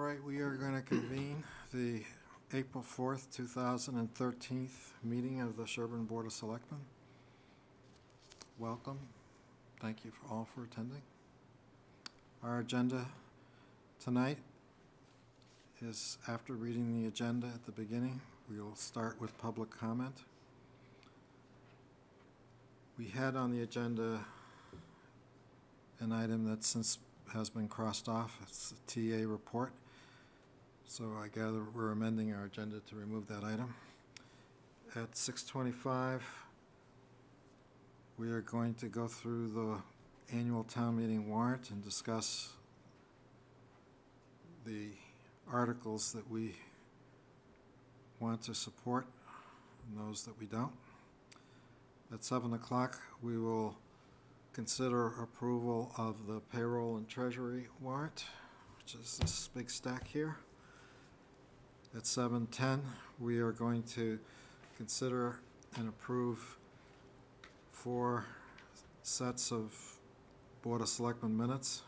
right, we are going to convene the April 4th, 2013 meeting of the Sherborn Board of Selectmen. Welcome. Thank you all for attending. Our agenda tonight is, after reading the agenda at the beginning, we will start with public comment. We had on the agenda an item that since has been crossed off. It's the TA report. So I gather we're amending our agenda to remove that item. At 6:25, we are going to go through the annual town meeting warrant and discuss the articles that we want to support and those that we don't. At 7 o'clock, we will consider approval of the payroll and treasury warrant, which is this big stack here. At 7:10, we are going to consider and approve 4 sets of Board of Selectmen minutes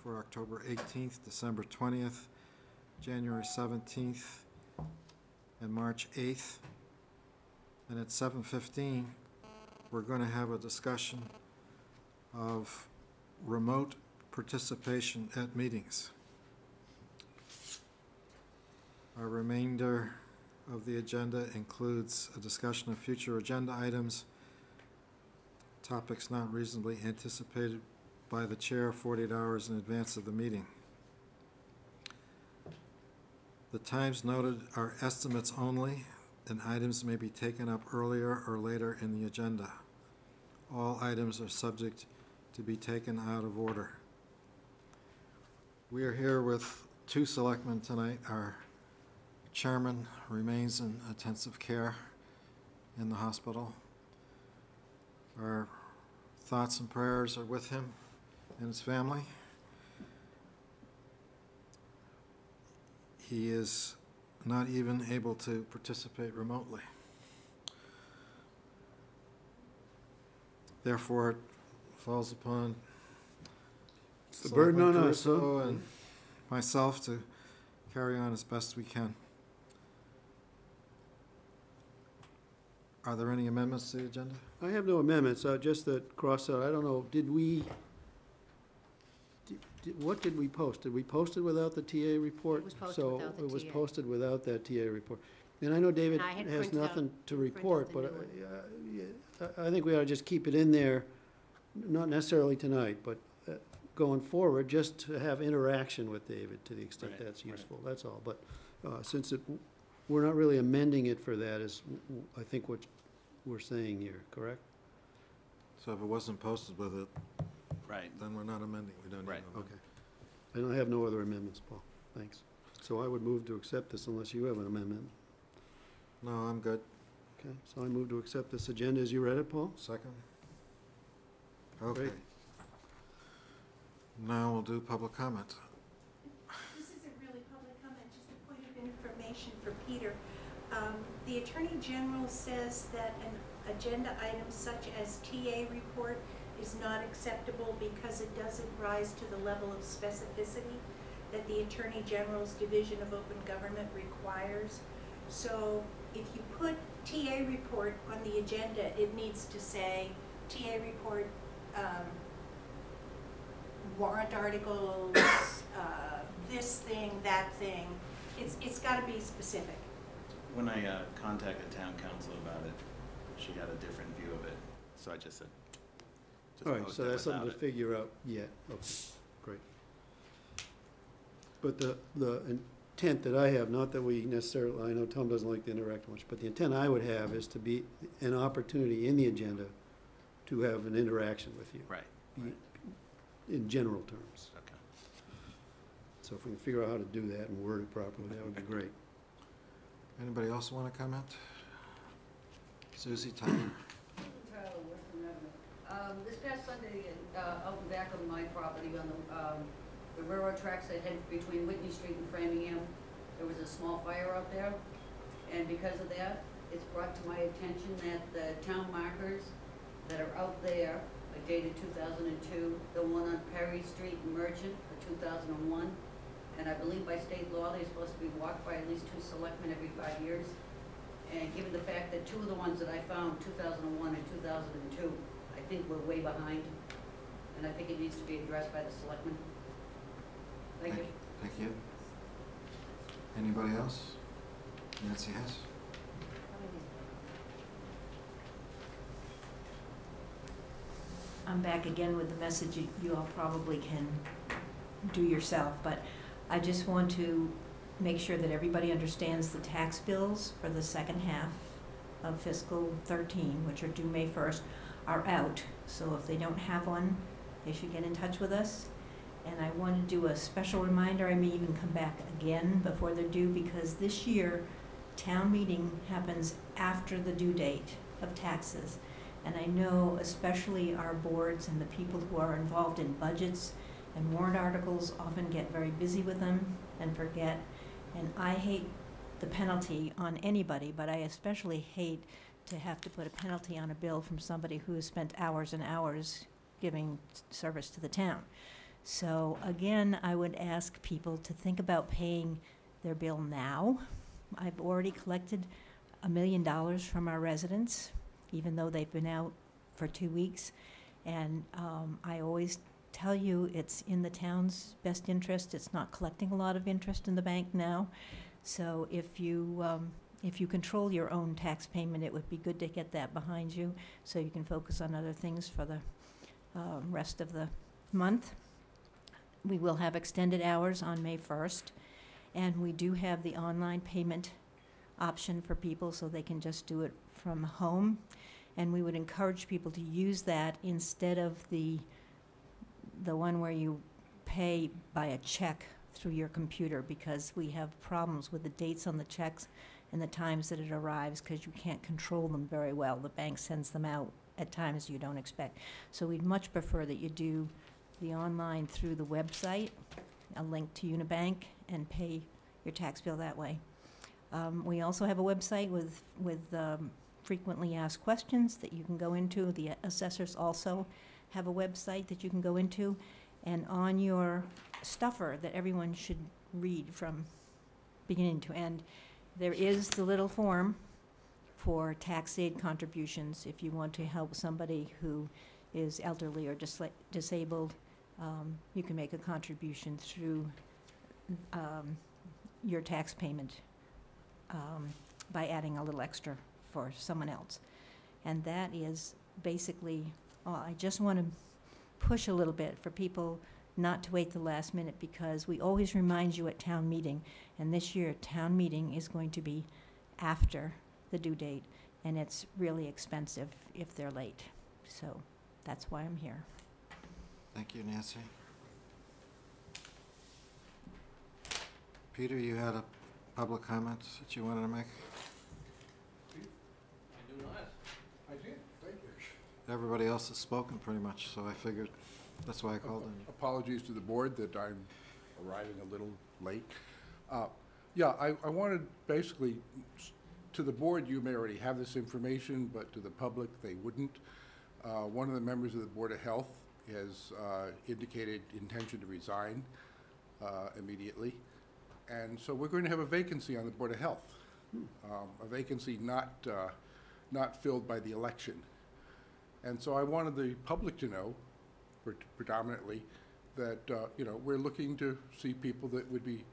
for October 18th, December 20th, January 17th, and March 8th. And at 7:15, we're going to have a discussion of remote participation at meetings. Our remainder of the agenda includes a discussion of future agenda items, topics not reasonably anticipated by the chair 48 hours in advance of the meeting. The times noted are estimates only, and items may be taken up earlier or later in the agenda. All items are subject to be taken out of order. We are here with 2 selectmen tonight. Our chairman remains in intensive care in the hospital. Our thoughts and prayers are with him and his family. He is not even able to participate remotely. Therefore, it falls upon it's the burden on us, and myself to carry on as best we can. Are there any amendments to the agenda? I have no amendments, just that cross out. I don't know, what did we post? Did we post it without the TA report? It was posted without the So it was TA. posted without that TA report. And I know David And I had has printed nothing to report, the but new I think we ought to just keep it in there, not necessarily tonight, but going forward, just to have interaction with David to the extent that's useful. That's all. But since we're not really amending it for that, is I think what we're saying here, correct? So if it wasn't posted with it, right, then we're not amending. We don't need to amend. Okay. And I have no other amendments, Paul. Thanks. So I would move to accept this unless you have an amendment. No, I'm good. Okay, so I move to accept this agenda as you read it, Paul? Second? Okay. Great. Now we'll do public comment. This isn't really public comment, just a point of information for Peter. The Attorney General says that an agenda item such as TA report is not acceptable because it doesn't rise to the level of specificity that the Attorney General's Division of Open Government requires. So if you put TA report on the agenda, it needs to say TA report, warrant articles, this thing, that thing. It's got to be specific. when I contacted town council about it, she had a different view of it, so I just said, All right, post so it that's something to without it. figure out yet. Okay, great. But the intent that I have, not that we necessarily, I know Tom doesn't like to interact much, but the intent I would have is to be an opportunity in the agenda to have an interaction with you. Right. In general terms. Okay. So if we can figure out how to do that and word it properly, that would be great. Anybody else want to comment? Susie, Tyler? Tyler, Western Avenue. This past Sunday, out the back of my property on the railroad tracks that head between Whitney Street and Framingham, there was a small fire out there. And because of that, it's brought to my attention that the town markers that are out there are dated 2002, the one on Perry Street and Merchant for 2001, And I believe by state law, they're supposed to be walked by at least 2 selectmen every 5 years. And given the fact that 2 of the ones that I found, 2001 and 2002, I think we're way behind. And I think it needs to be addressed by the selectmen. Thank you. Thank you. Anybody else? Nancy Hess? I'm back again with the message you all probably can do yourself, but I just want to make sure that everybody understands the tax bills for the second half of fiscal 13, which are due May 1st, are out. So if they don't have one, they should get in touch with us. And I want to do a special reminder. I may even come back again before they're due, because this year town meeting happens after the due date of taxes. And I know especially our boards and the people who are involved in budgets and warrant articles often get very busy with them and forget. And I hate the penalty on anybody, but I especially hate to have to put a penalty on a bill from somebody who has spent hours and hours giving service to the town. So again, I would ask people to think about paying their bill now. I've already collected $1 million from our residents, even though they've been out for 2 weeks. And I always tell you it's in the town's best interest. It's not collecting a lot of interest in the bank now. So if you control your own tax payment, it would be good to get that behind you so you can focus on other things for the rest of the month. We will have extended hours on May 1st, and we do have the online payment option for people so they can just do it from home. And we would encourage people to use that instead of the one where you pay by a check through your computer, because we have problems with the dates on the checks and the times that it arrives because you can't control them very well. The bank sends them out at times you don't expect. So we'd much prefer that you do the online through the website, a link to Unibank, and pay your tax bill that way. We also have a website with frequently asked questions that you can go into. The assessors also have a website that you can go into. And on your stuffer that everyone should read from beginning to end, there is the little form for tax aid contributions if you want to help somebody who is elderly or disabled. You can make a contribution through your tax payment by adding a little extra for someone else. And that is basically all. I just want to push a little bit for people not to wait the last minute, because we always remind you at town meeting, and this year town meeting is going to be after the due date, and it's really expensive if they're late. So that's why I'm here. Thank you, Nancy. Peter, you had a public comment that you wanted to make? I do not. I did, thank you. Everybody else has spoken pretty much, so I figured that's why I called in. Apologies to the board that I'm arriving a little late. Yeah, I wanted basically, to the board, you may already have this information, but to the public, they wouldn't. One of the members of the Board of Health has indicated intention to resign immediately. And so we're going to have a vacancy on the Board of Health, a vacancy not filled by the election. And so I wanted the public to know, predominantly, that we're looking to see people that would be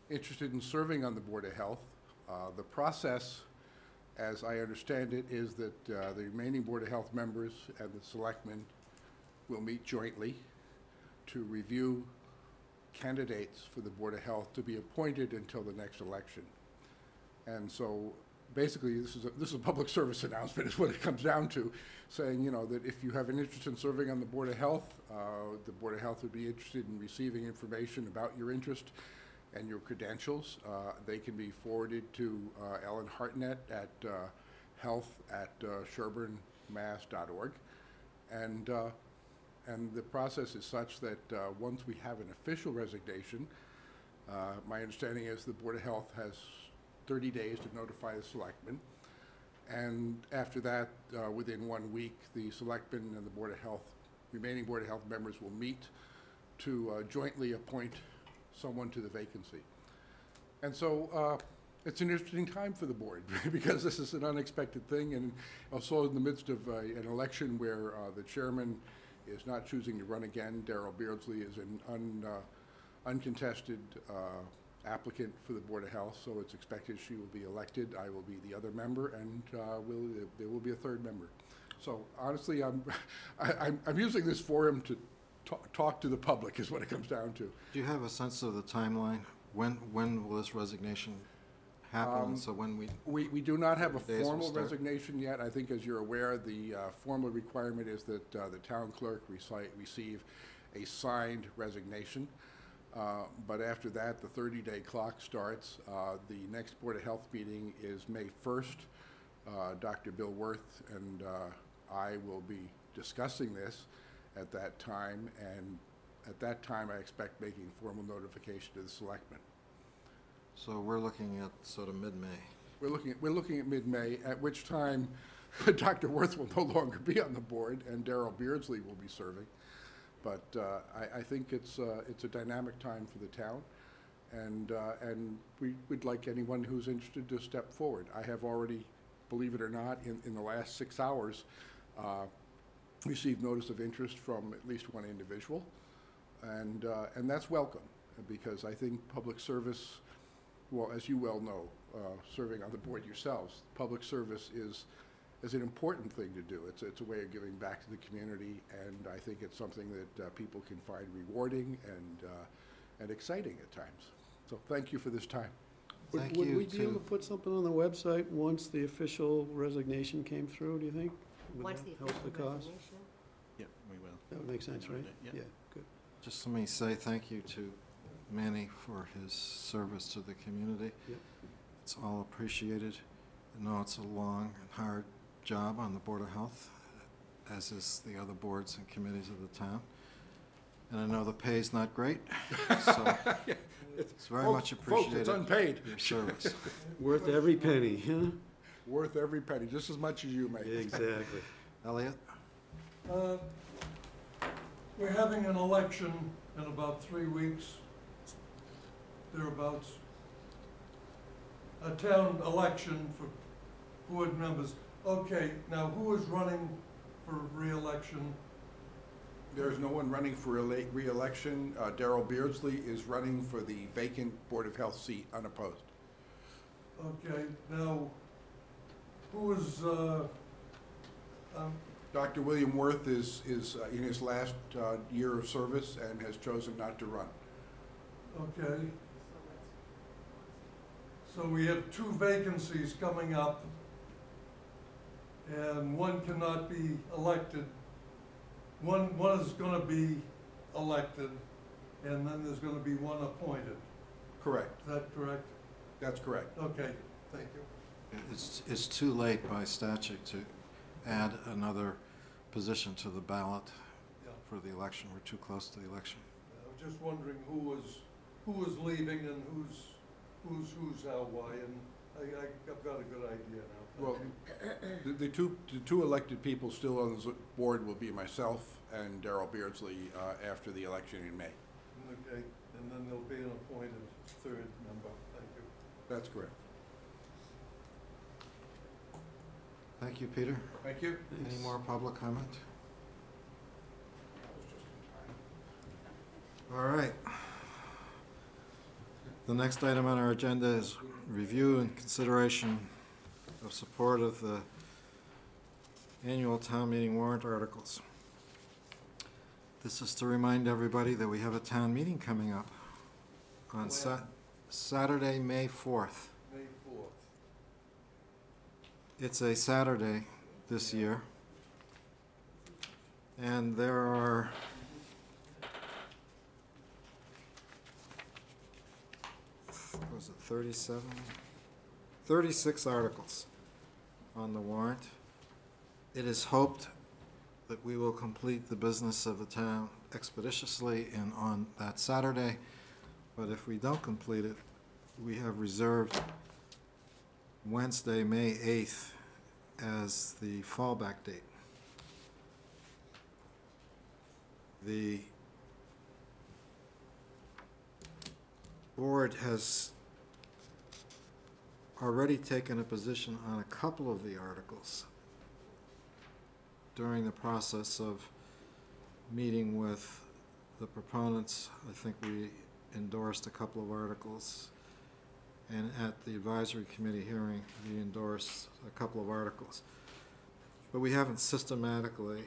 interested in serving on the Board of Health. The process, as I understand it, is that the remaining Board of Health members and the Selectmen will meet jointly to review candidates for the Board of Health to be appointed until the next election. And so basically this is a public service announcement is what it comes down to, saying that if you have an interest in serving on the Board of Health would be interested in receiving information about your interest and your credentials. They can be forwarded to Ellen Hartnett at health@sherbornmass.org. And the process is such that once we have an official resignation, my understanding is the Board of Health has 30 days to notify the Selectmen. And after that, within 1 week, the Selectmen and the remaining Board of Health members will meet to jointly appoint someone to the vacancy. And so it's an interesting time for the board because this is an unexpected thing, and also in the midst of an election where the chairman is not choosing to run again. Darrell Beardsley is an uncontested applicant for the Board of Health, so it's expected she will be elected. I will be the other member, and there will be a third member. So honestly, I'm using this forum to talk to the public is what it comes down to. Do you have a sense of the timeline? When will this resignation happen? So when we do not have a days will formal start? resignation yet. I think, as you're aware, the formal requirement is that the town clerk receive a signed resignation. But after that, the 30-day clock starts. The next Board of Health meeting is May 1st. Dr. Bill Worth and I will be discussing this at that time, and at that time I expect making formal notification to the Selectmen. So we're looking at sort of mid-May. We're looking at mid-May, at which time Dr. Worth will no longer be on the board and Darrell Beardsley will be serving. But I think it's a dynamic time for the town, and we'd like anyone who's interested to step forward. I have already, believe it or not, in the last 6 hours, received notice of interest from at least one individual, and that's welcome, because I think public service, well, as you well know, serving on the board yourselves, public service is an important thing to do. It's a way of giving back to the community, and I think it's something that people can find rewarding and exciting at times. So thank you for this time. Thank Would you we be able to to, put something on the website once the official resignation came through, do you think? Would Once that the help official the cause? resignation. Yep, we will. That would make sense, right? Yeah. Yeah, good. just let me say thank you to Manny for his service to the community. Yep. It's all appreciated. I know it's a long and hard job on the Board of Health, as is the other boards and committees of the town. And I know the pay's not great, so it's very much Folks, it's appreciated, unpaid. your service. Worth every penny, huh? Worth every penny, just as much as you make. Exactly. Elliot? We're having an election in about 3 weeks, thereabouts. A town election for board members. Okay, now who is running for re-election? There's no one running for re-election. Darrell Beardsley is running for the vacant Board of Health seat unopposed. Okay, now, who is, Dr. William Worth is in his last year of service and has chosen not to run. okay. So we have 2 vacancies coming up, and one cannot be elected. One is gonna be elected, and then there's gonna be one appointed. Correct. Is that correct? That's correct. Okay, thank you. It's too late by statute to add another position to the ballot Yeah. for the election. We're too close to the election. I was just wondering who was leaving and who's how, why, and I've got a good idea now. Well, Thank you. the two elected people still on the board will be myself and Darrell Beardsley after the election in May. Okay, and then there'll be an appointed 3rd member. Thank you. That's correct. Thank you, Peter. Thank you. Any more public comment? All right. The next item on our agenda is review and consideration of support of the annual town meeting warrant articles. This is to remind everybody that we have a town meeting coming up on Saturday, May 4th. May 4th. It's a Saturday this year. And there are was it 36 articles on the warrant. It is hoped that we will complete the business of the town expeditiously and on that Saturday, but if we don't complete it, we have reserved Wednesday, May 8th as the fallback date. board has already taken a position on a couple of the articles during the process of meeting with the proponents. I think we endorsed a couple of articles, and at the advisory committee hearing, we endorsed a couple of articles. But we haven't systematically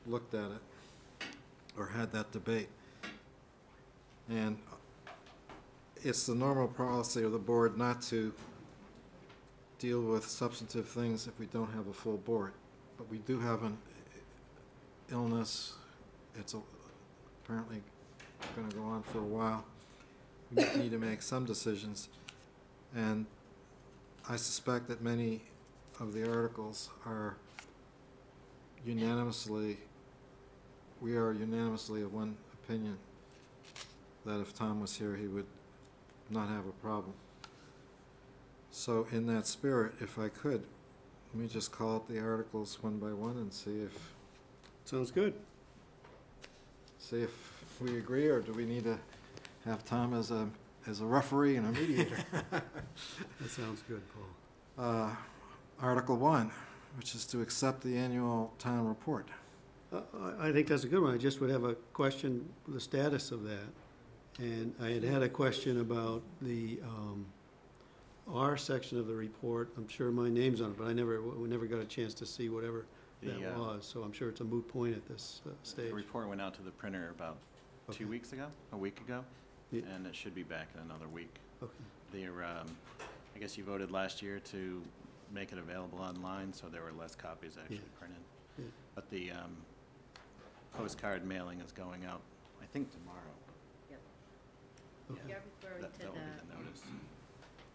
looked at it or had that debate. And it's the normal policy of the board not to deal with substantive things if we don't have a full board. But we do have an illness. It's apparently going to go on for a while. We need to make some decisions. And I suspect that many of the articles are unanimously, we are unanimously of one opinion, that if Tom was here, he would not have a problem. So in that spirit, if I could, let me just call up the articles one by one and see if Sounds good. we agree, or do we need to have Tom as a referee and a mediator? That sounds good, Paul. Article 1, which is to accept the annual town report. I think that's a good one. I just would have a question, the status of that. And I had a question about the R section of the report. I'm sure my name's on it, but we never got a chance to see whatever that was. So I'm sure it's a moot point at this stage. The report went out to the printer about Okay. 2 weeks ago, a week ago, Yeah. and it should be back in another week. Okay. They're, I guess you voted last year to make it available online, so there were less copies actually printed. Yeah. But the postcard mailing is going out, I think, tomorrow. Okay. Yeah, You're referring that to will be the notice.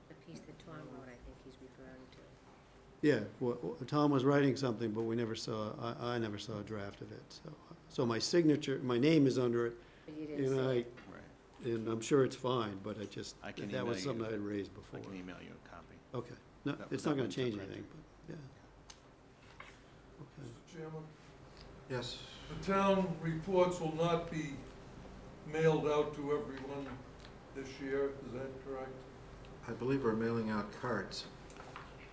the piece that Tom wrote, I think he's referring to. Yeah, Tom was writing something, but we never saw, I never saw a draft of it. So my signature, my name is under it, But you didn't and see it. Right. and I'm sure it's fine, but I just, I can that was email something you. I had raised I before. can email you a copy. Okay, no, That- it's that not gonna went to change printer. anything, but, yeah. Okay. Mr. Chairman, Yes. the town reports will not be mailed out to everyone this year, is that correct? I believe we're mailing out cards.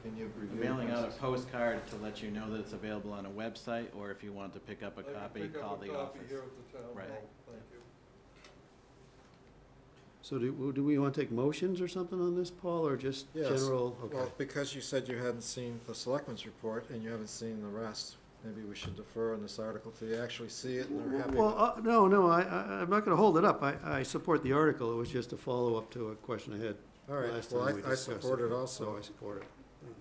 Can you review? Mailing out a those? postcard to let you know that it's available on a website, or if you want to pick up a I can copy, pick up call a the copy office. here at the town Right. hall, thank you. So do we want to take motions or something on this, Paul, or just Yes. general? Okay. Well, because you said you hadn't seen the selectmen's report and you haven't seen the rest, maybe we should defer on this article till you actually see it and are happy with Well, it. no, I'm not gonna hold it up. I support the article. It was just a follow-up to a question I had All right, last well, time we I discussed support it So also, I support it. And,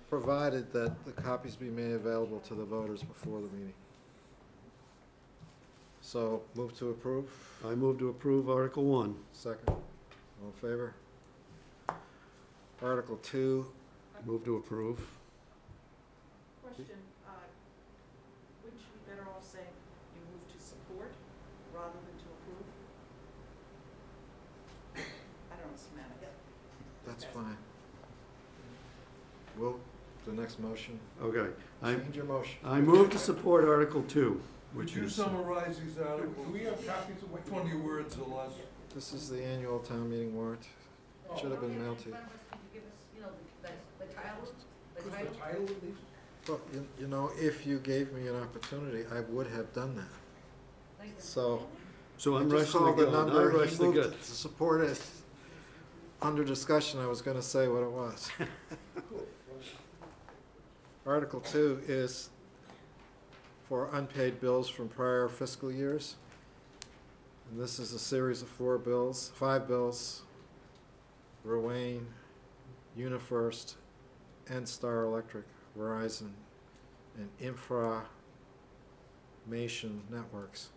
provided that the copies be made available to the voters before the meeting. So, move to approve, I move to approve Article 1. second, all in favor? Article 2, Move to approve. Question, wouldn't you be better off saying you move to support rather than to approve? I don't know, semantics. that's fine. Will, the next motion, Okay. change your motion. I move to support Article 2, Would which you is, summarize these articles? Do we have copies of what? 20 words or less. This is the annual town meeting warrant. It should have been mailed to you. Could you give us, you know, the title, the What's title? the title of these? Well, you know, if you gave me an opportunity, I would have done that. Thank you. So, so I'm I just rushing the called the gun. I number, rushed he the moved gun. to support it. Under discussion, I was gonna say what it was. Article 2 is for unpaid bills from prior fiscal years. And this is a series of 5 bills. Rowan, UniFirst, Star Electric, Verizon, and Information Networks.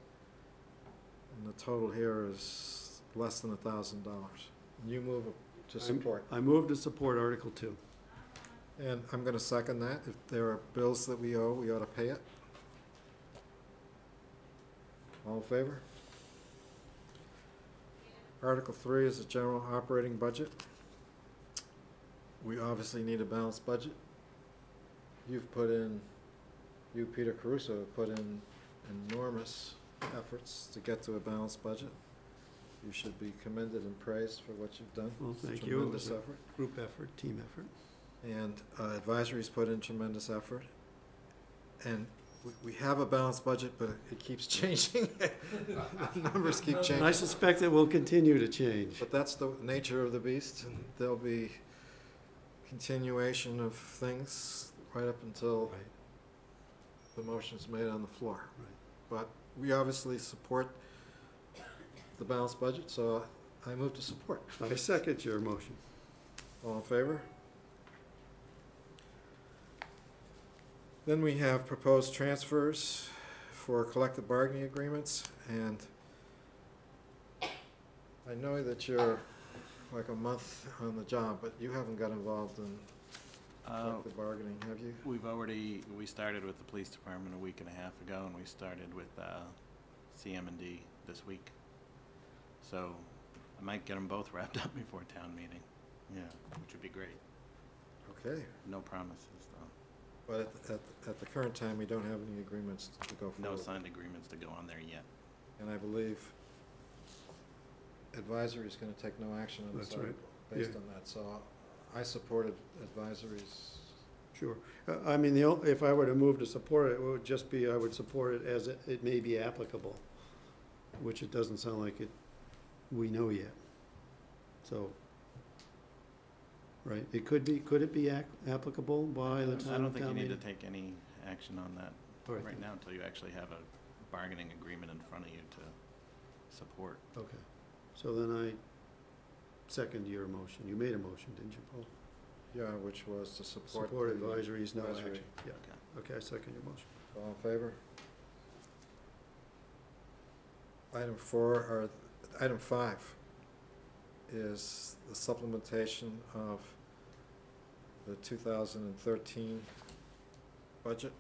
And the total here is less than $1,000. You move to support. I move to support Article 2. And I'm gonna second that. If there are bills that we owe, we ought to pay it. All in favor? Article 3 is a general operating budget. We obviously need a balanced budget. You, Peter Caruso, have put in enormous efforts to get to a balanced budget. You should be commended and praised for what you've done. Well, It's a thank you. It tremendous was a effort. group effort, team effort. And advisory's put in tremendous effort. And we have a balanced budget, but it keeps changing. The numbers keep And I changing. suspect it will continue to change. But that's the nature of the beast, and there'll be continuation of things right up until Right. the motion's made on the floor. Right. But we obviously support the balanced budget, so I move to support. I second your motion. All in favor? Then we have proposed transfers for collective bargaining agreements, and I know that you're like a month on the job, but you haven't got involved in collective bargaining, have you? We started with the police department a week and a half ago, and we started with CM&D this week. So I might get them both wrapped up before town meeting, yeah, which would be great. Okay, No promises, though. but at the current time, we don't have any agreements to go No forward. signed agreements to go on there yet. And I believe advisory is gonna take no action on this That's right. article based Yeah. on that, so I supported advisory's. Sure. I mean, if I were to move to support it, it would just be, I would support it as it may be applicable, which it doesn't sound like we know yet. So, right, could it be applicable by the I time don't of think you town need to meeting? take any action on that All right, right now until you actually have a bargaining agreement in front of you to support. Okay, so then I second your motion. You made a motion, didn't you, Paul? Yeah, which was to support. Support the advisories, no advisory. action. Yeah, okay, I second your motion. All in favor? Item 5 is the supplementation of the 2013 budget.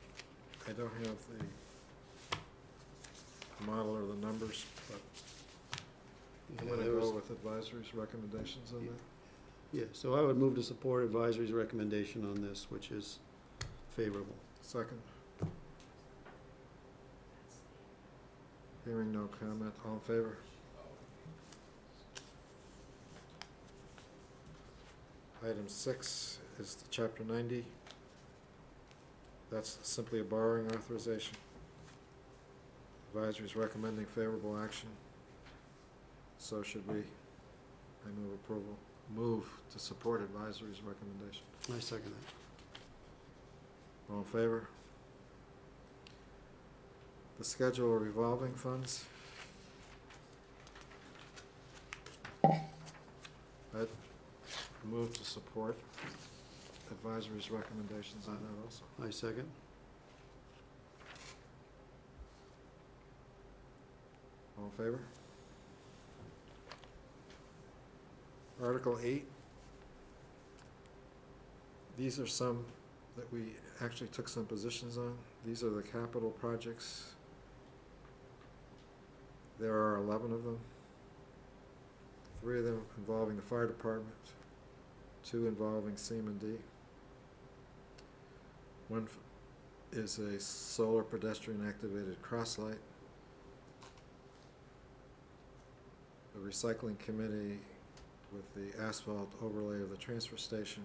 I don't have the model or the numbers, but I'm Yeah, gonna there was- go with advisory's recommendations on that. Yeah, so I would move to support advisory's recommendation on this, which is favorable. Second. Hearing no comment, all in favor? Item 6 is the Chapter 90. That's simply a borrowing authorization. Advisory is recommending favorable action. So should we. I move approval. Move to support advisory's recommendation. I second that. All in favor? The schedule of revolving funds. I'd move to support advisory's recommendations on that also. I second. All in favor? Article 8. These are some that we actually took some positions on. These are the capital projects. There are 11 of them. 3 of them involving the fire department, 2 involving CM&D. One is a solar pedestrian activated crosslight. The recycling committee with the asphalt overlay of the transfer station.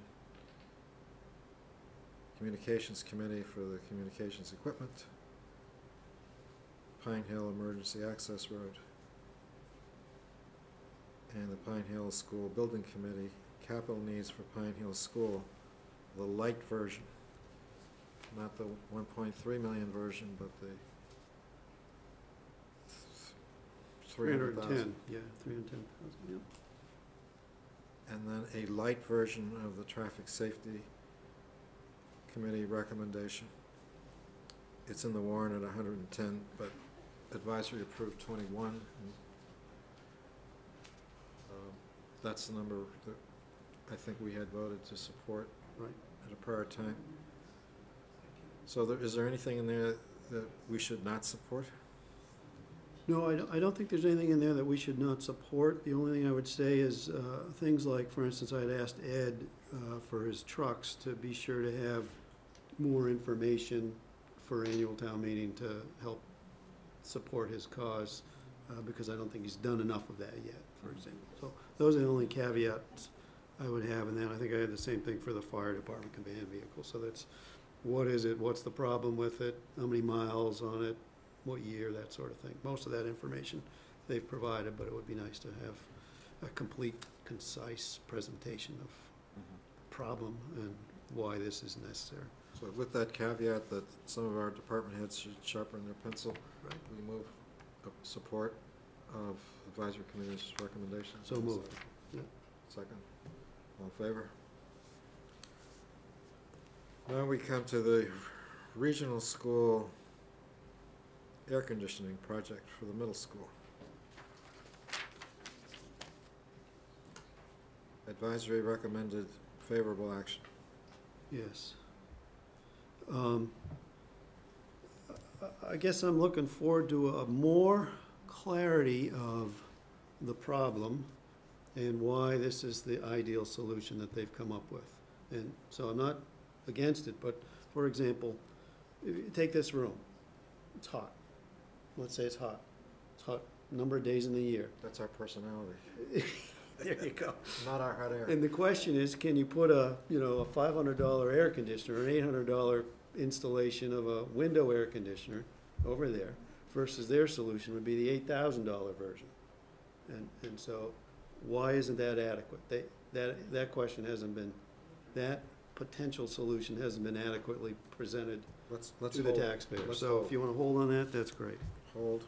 Communications committee for the communications equipment. Pine Hill Emergency Access Road. And the Pine Hill School Building Committee, capital needs for Pine Hill School, the light version. Not the 1.3 million version, but the 300,000. 310, yeah, 310,000, yeah. And then a light version of the Traffic Safety Committee recommendation. It's in the warrant at 110, but advisory approved 21. And, that's the number that I think we had voted to support Right. at a prior time. So is there anything in there that we should not support? No, I don't think there's anything in there that we should not support. The only thing I would say is things like, for instance, I'd asked Ed for his trucks to be sure to have more information for annual town meeting to help support his cause. because I don't think he's done enough of that yet, for example. So those are the only caveats I would have, and then I think I had the same thing for the fire department command vehicle. So that's, what is it, what's the problem with it, how many miles on it, what year, that sort of thing. Most of that information they've provided, but it would be nice to have a complete, concise presentation of problem and why this is necessary. So with that caveat that some of our department heads should sharpen their pencil, Right. we move support of advisory committee's recommendations. So moved. Yeah. Second. All in favor? Now we come to the regional school air conditioning project for the middle school. Advisory recommended favorable action. Yes. I guess I'm looking forward to a more clarity of the problem and why this is the ideal solution that they've come up with. And so I'm not against it, but for example, if you take this room, it's hot. Let's say it's hot. It's hot a number of days in the year. That's our personality, There you go. not our hot air. And the question is, can you put a $500 air conditioner, an $800 installation of a window air conditioner over there, versus their solution would be the $8,000 version. And so, why isn't that adequate? That question hasn't been, that potential solution hasn't been adequately presented Let's to the hold. taxpayer. Let's So hold. if you wanna hold on that, that's great. Hold.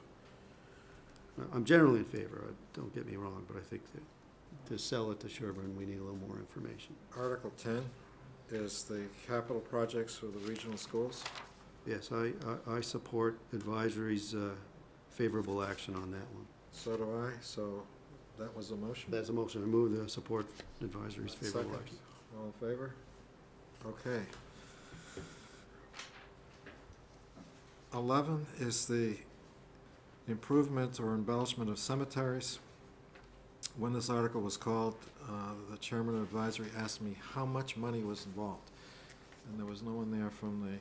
I'm generally in favor, don't get me wrong, but I think that to sell it to Sherborn, we need a little more information. Article 10 is the capital projects for the regional schools. Yes, I support advisory's favorable action on that one. So do I, so that was a motion. That's a motion, I move the support advisory's favorable Second. action. All in favor? Okay. 11 is the improvement or embellishment of cemeteries. When this article was called, the chairman of advisory asked me how much money was involved. And there was no one there from the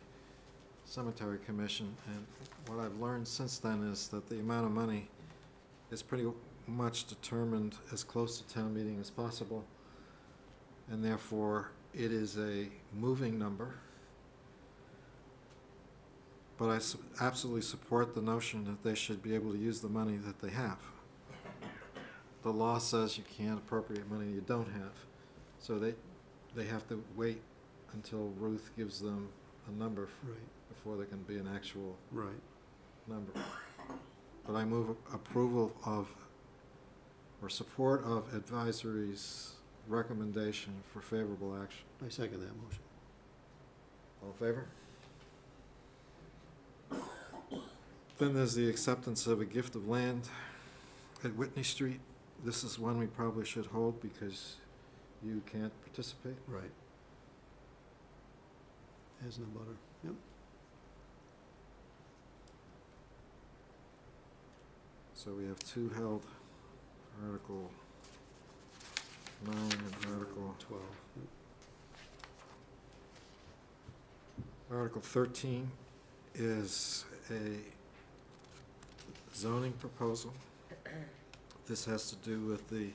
cemetery commission. And what I've learned since then is that the amount of money is pretty much determined as close to town meeting as possible. And therefore, it is a moving number. But I absolutely support the notion that they should be able to use the money that they have. The law says you can't appropriate money you don't have. So they have to wait until Ruth gives them a number Right, before there can be an actual right. number. But I move approval of, or support of advisory's recommendation for favorable action. I second that motion. All in favor? Then there's the acceptance of a gift of land at Whitney Street. This is one we probably should hold because you can't participate. Right. As no butter, yep. So we have two held, Article 9 and Article 12. Yep. Article 13 is a zoning proposal. This has to do with the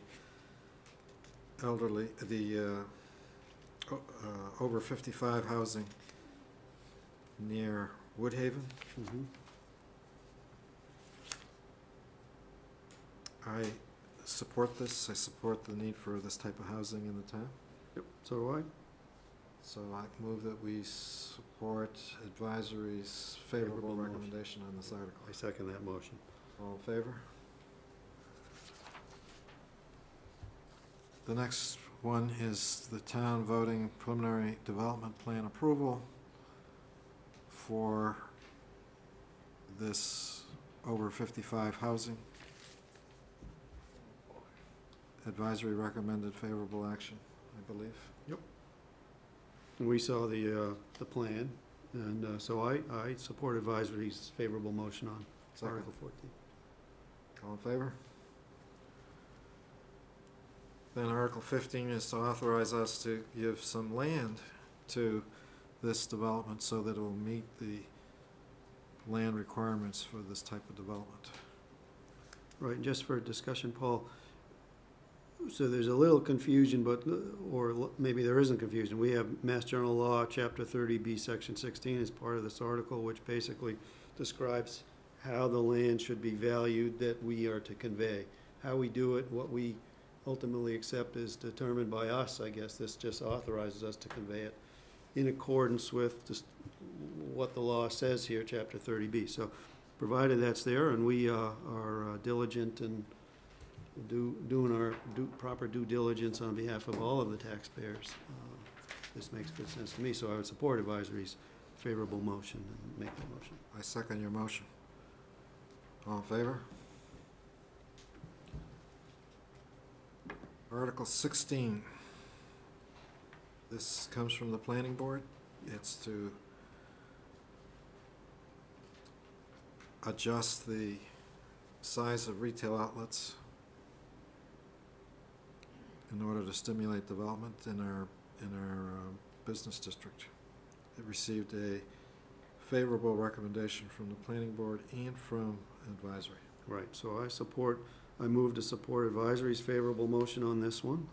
elderly, over 55 housing near Woodhaven. Mhm. I support this. I support the need for this type of housing in the town. Yep, so do I. So I move that we support advisory's favorable Favorable motion. recommendation on this article. I second that motion. All in favor? The next one is the town voting preliminary development plan approval for this over 55 housing. Advisory recommended favorable action, I believe. And we saw the plan, and so I support advisory's favorable motion on Second. Article 14. All in favor? Then Article 15 is to authorize us to give some land to this development so that it will meet the land requirements for this type of development. Right, just for discussion, Paul, so there's a little confusion, but, maybe there isn't confusion. We have Mass General Law, Chapter 30B, Section 16 as part of this article, which basically describes how the land should be valued that we are to convey. How we do it, what we ultimately accept is determined by us, I guess. This just authorizes us to convey it in accordance with just what the law says here, Chapter 30B. So provided that's there and we are diligent and doing our proper due diligence on behalf of all of the taxpayers, this makes good sense to me. So I would support advisory's favorable motion and make that motion. I second your motion. All in favor? Article 16. This comes from the planning board. It's to adjust the size of retail outlets in order to stimulate development in our business district. It received a favorable recommendation from the planning board and from advisory. Right, so I move to support advisory's favorable motion on this one.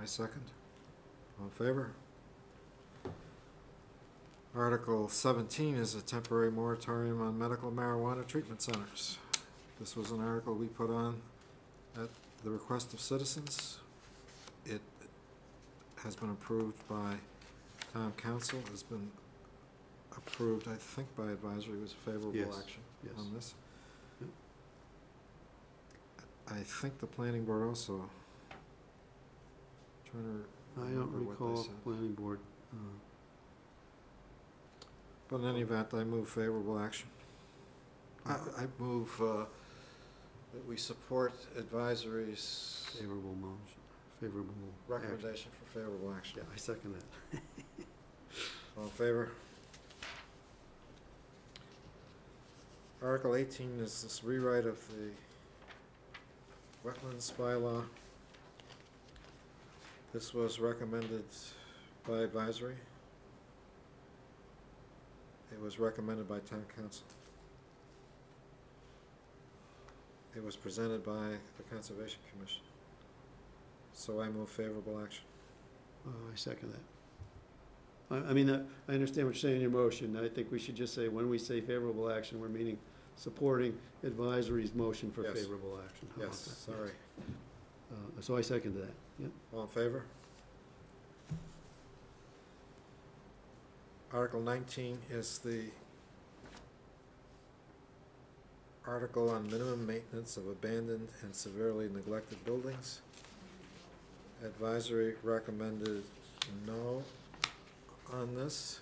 I second. All in favor? Article 17 is a temporary moratorium on medical marijuana treatment centers. This was an article we put on at the request of citizens. It has been approved by town council, has been approved, I think, by advisory. It was a favorable Yes, action yes. on this. Yep. I think the planning board also, trying to I don't remember what they recall said. planning board. But in any event, I move favorable action. I move that we support advisory's Favorable motion, favorable action. recommendation for favorable action. Yeah, I second that. All in favor? Article 18 is this rewrite of the wetlands bylaw. This was recommended by advisory. It was recommended by town council. It was presented by the Conservation Commission. So I move favorable action. I second that. I mean, I understand what you're saying in your motion. I think we should just say, when we say favorable action, we're meaning supporting advisory's motion for Yes. favorable action. How about Yes, that? sorry. So I second that, yep. All in favor? Article 19 is the article on minimum maintenance of abandoned and severely neglected buildings. Advisory recommended no on this.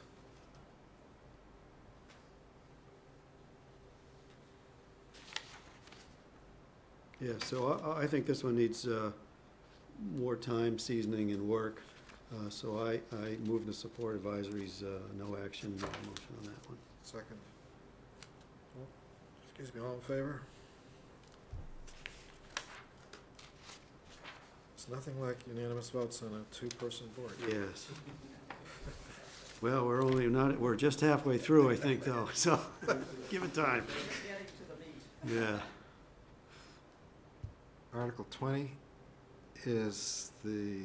Yeah, so I think this one needs more time, seasoning, and work. So I move to support advisory's no action motion on that one. Second. Oh, excuse me, all in favor? It's nothing like unanimous votes on a two-person board. Yes. Well, we're just halfway through, I think, though, so give it time. Getting to the meat. Yeah. Article 20 is the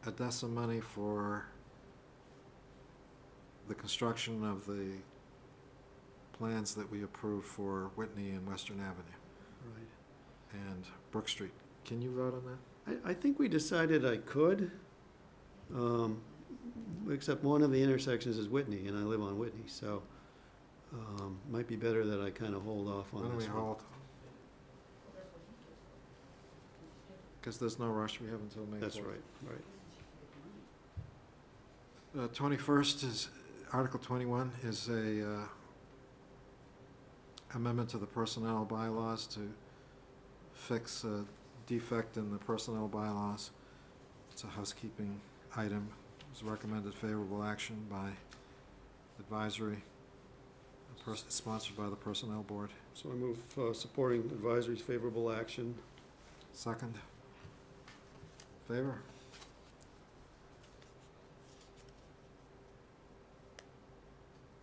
ADESA money for the construction of the plans that we approved for Whitney and Western Avenue Right. and Brook Street. Can you vote on that? I think we decided I could, except one of the intersections is Whitney, and I live on Whitney, so might be better that I kind of hold off Why on don't we this one. hold? Because there's no rush, we have until May 4th. That's right, right. 21st is, Article 21 is a amendment to the personnel bylaws to fix a defect in the personnel bylaws. It's a housekeeping item. It's recommended favorable action by advisory, sponsored by the Personnel Board. So I move supporting advisory's favorable action. Second. Favor?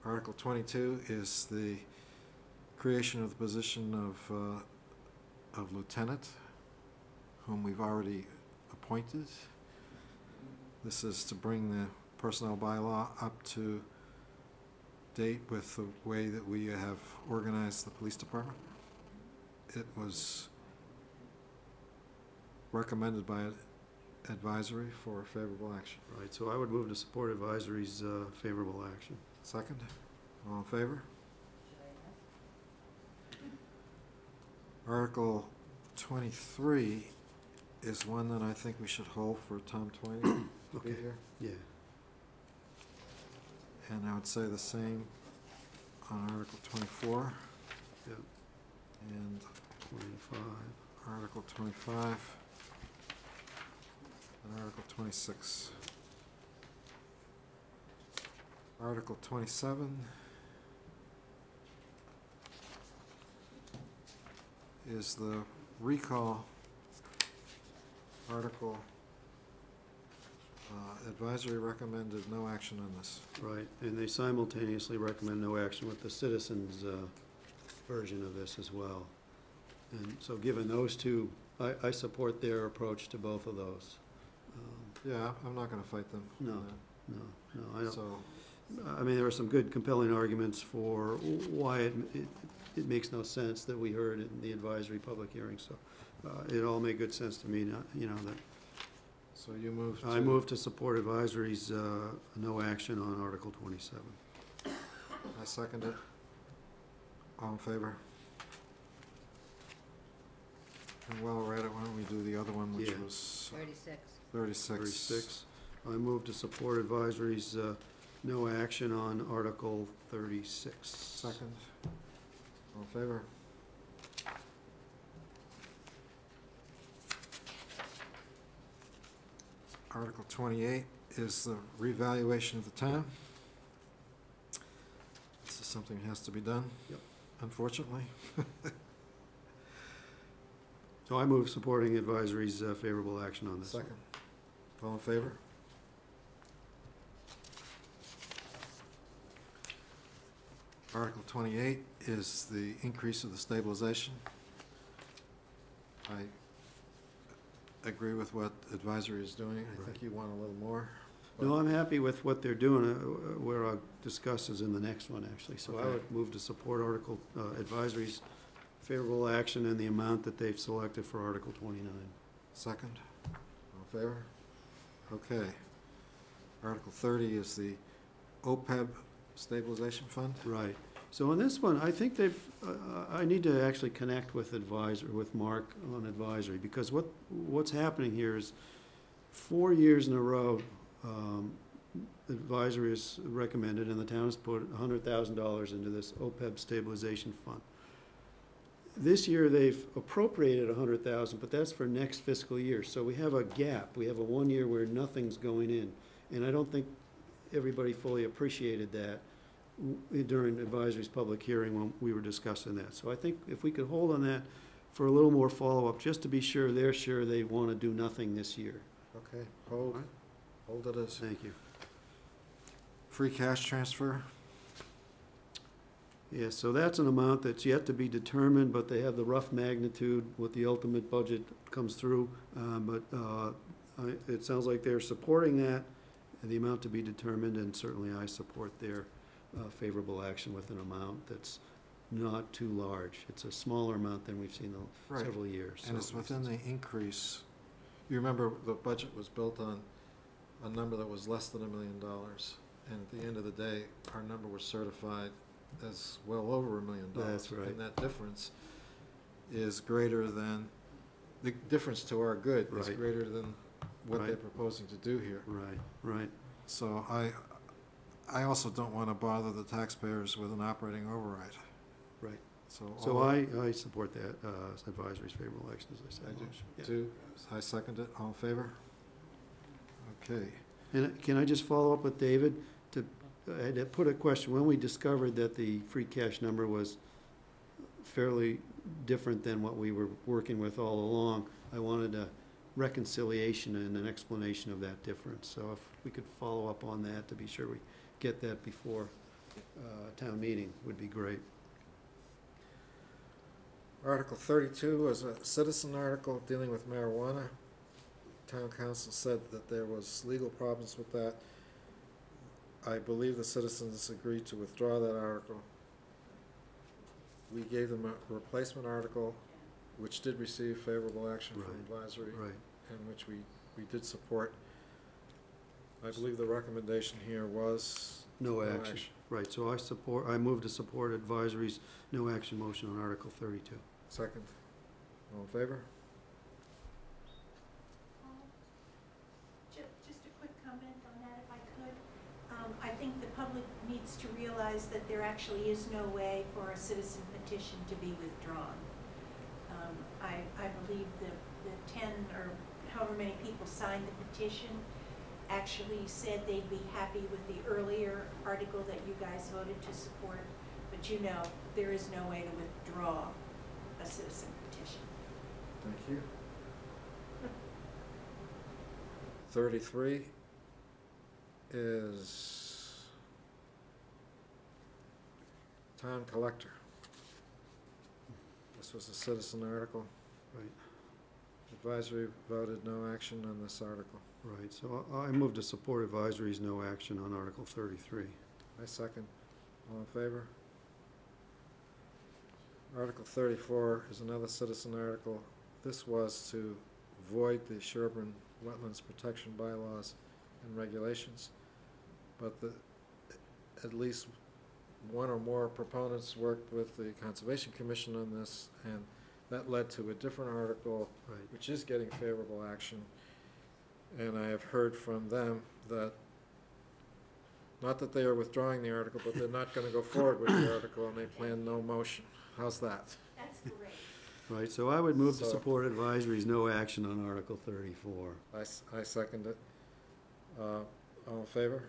Article 22 is the creation of the position of of lieutenant, whom we've already appointed. This is to bring the personnel bylaw up to date with the way that we have organized the police department. It was recommended by advisory for favorable action. Right, so I would move to support advisory's favorable action. Second, all in favor? Article 23 is one that I think we should hold for Tom Twain to be Okay. here. Yeah. And I would say the same on Article 24 Yep. and 25. Article 25 and Article 26. Article 27 is the recall article. Advisory recommended no action on this. Right, and they simultaneously recommend no action with the citizens' version of this as well. And so given those two, I support their approach to both of those. Yeah, I'm not gonna fight them. on No. that. No, I don't. So, I mean, there are some good compelling arguments for why it makes no sense that we heard it in the advisory public hearing, so it all made good sense to me, you know, that so you move to. I move to support advisory's no action on Article 27. I second it. All in favor? And while we're at it, why don't we do the other one, which Yeah. was 36. 36. 36. I move to support advisory's no action on Article 36. Second. All in favor? Article 28 is the revaluation of the town. This is something that has to be done. Yep. Unfortunately. So I move supporting advisory's favorable action on this one. Second. All in favor? Article 28 is the increase of the stabilization. I agree with what advisory is doing. I think you want a little more. No, I'm happy with what they're doing, where I'll discuss is in the next one, actually. So I Okay. would move to support Article, advisory's favorable action and the amount that they've selected for Article 29. Second. All in favor? Okay. Article 30 is the OPEB stabilization fund. Right. So on this one, I think they've, I need to actually connect with with Mark on advisory, because what's happening here is 4 years in a row, advisory is recommended, and the town has put $100,000 into this OPEB stabilization fund. This year, they've appropriated $100,000, but that's for next fiscal year. So we have a gap. We have a 1 year where nothing's going in. And I don't think everybody fully appreciated that during advisory's public hearing when we were discussing that. So I think if we could hold on that for a little more follow-up, just to be sure they're sure they want to do nothing this year. Okay, hold it as Thank you. free cash transfer. Yeah, so that's an amount that's yet to be determined, but they have the rough magnitude, what the ultimate budget comes through. It sounds like they're supporting that, the amount to be determined, and certainly I support their favorable action with an amount that's not too large. It's a smaller amount than we've seen in Right. several years. And so it's within the increase. You remember the budget was built on a number that was less than $1 million. And at the end of the day, our number was certified as well over $1 million. That's right. And that difference is greater than, the difference to our good is Right. greater than what they're Right. proposing to do here. Right, right. So I also don't want to bother the taxpayers with an operating override. Right. So. So all- I support that, advisory's favorable action, as I said. I do Yeah. too. I second it. All in favor? Okay. And can I just follow up with David to, I had to put a question, when we discovered that the free cash number was fairly different than what we were working with all along, I wanted a reconciliation and an explanation of that difference. So if we could follow up on that to be sure we get that before town meeting would be great. Article 32 is a citizen article dealing with marijuana. Town council said that there was legal problems with that. I believe the citizens agreed to withdraw that article. We gave them a replacement article, which did receive favorable action from Right. advisory, Right. and which we did support. I believe the recommendation here was No action. Right, so I move to support advisory's no action motion on Article 32. Second. All in favor? Just a quick comment on that, if I could. I think the public needs to realize that there actually is no way for a citizen petition to be withdrawn. I believe the 10 or however many people signed the petition actually said they'd be happy with the earlier article that you guys voted to support, but you know, there is no way to withdraw a citizen petition. Thank you. 33 is town collector. This was a citizen article. Right. Advisory voted no action on this article. Right, so I move to support advisory's no action on Article 33. I second. All in favor? Article 34 is another citizen article. This was to void the Sherborn Wetlands Protection Bylaws and regulations, but at least one or more proponents worked with the Conservation Commission on this, and that led to a different article, Right. which is getting favorable action. And I have heard from them that, not that they are withdrawing the article, but they're not gonna go forward with the article, and they plan no motion. How's that? That's great. Right, so I would move to So- support advisory's no action on Article 34. I second it. All in favor?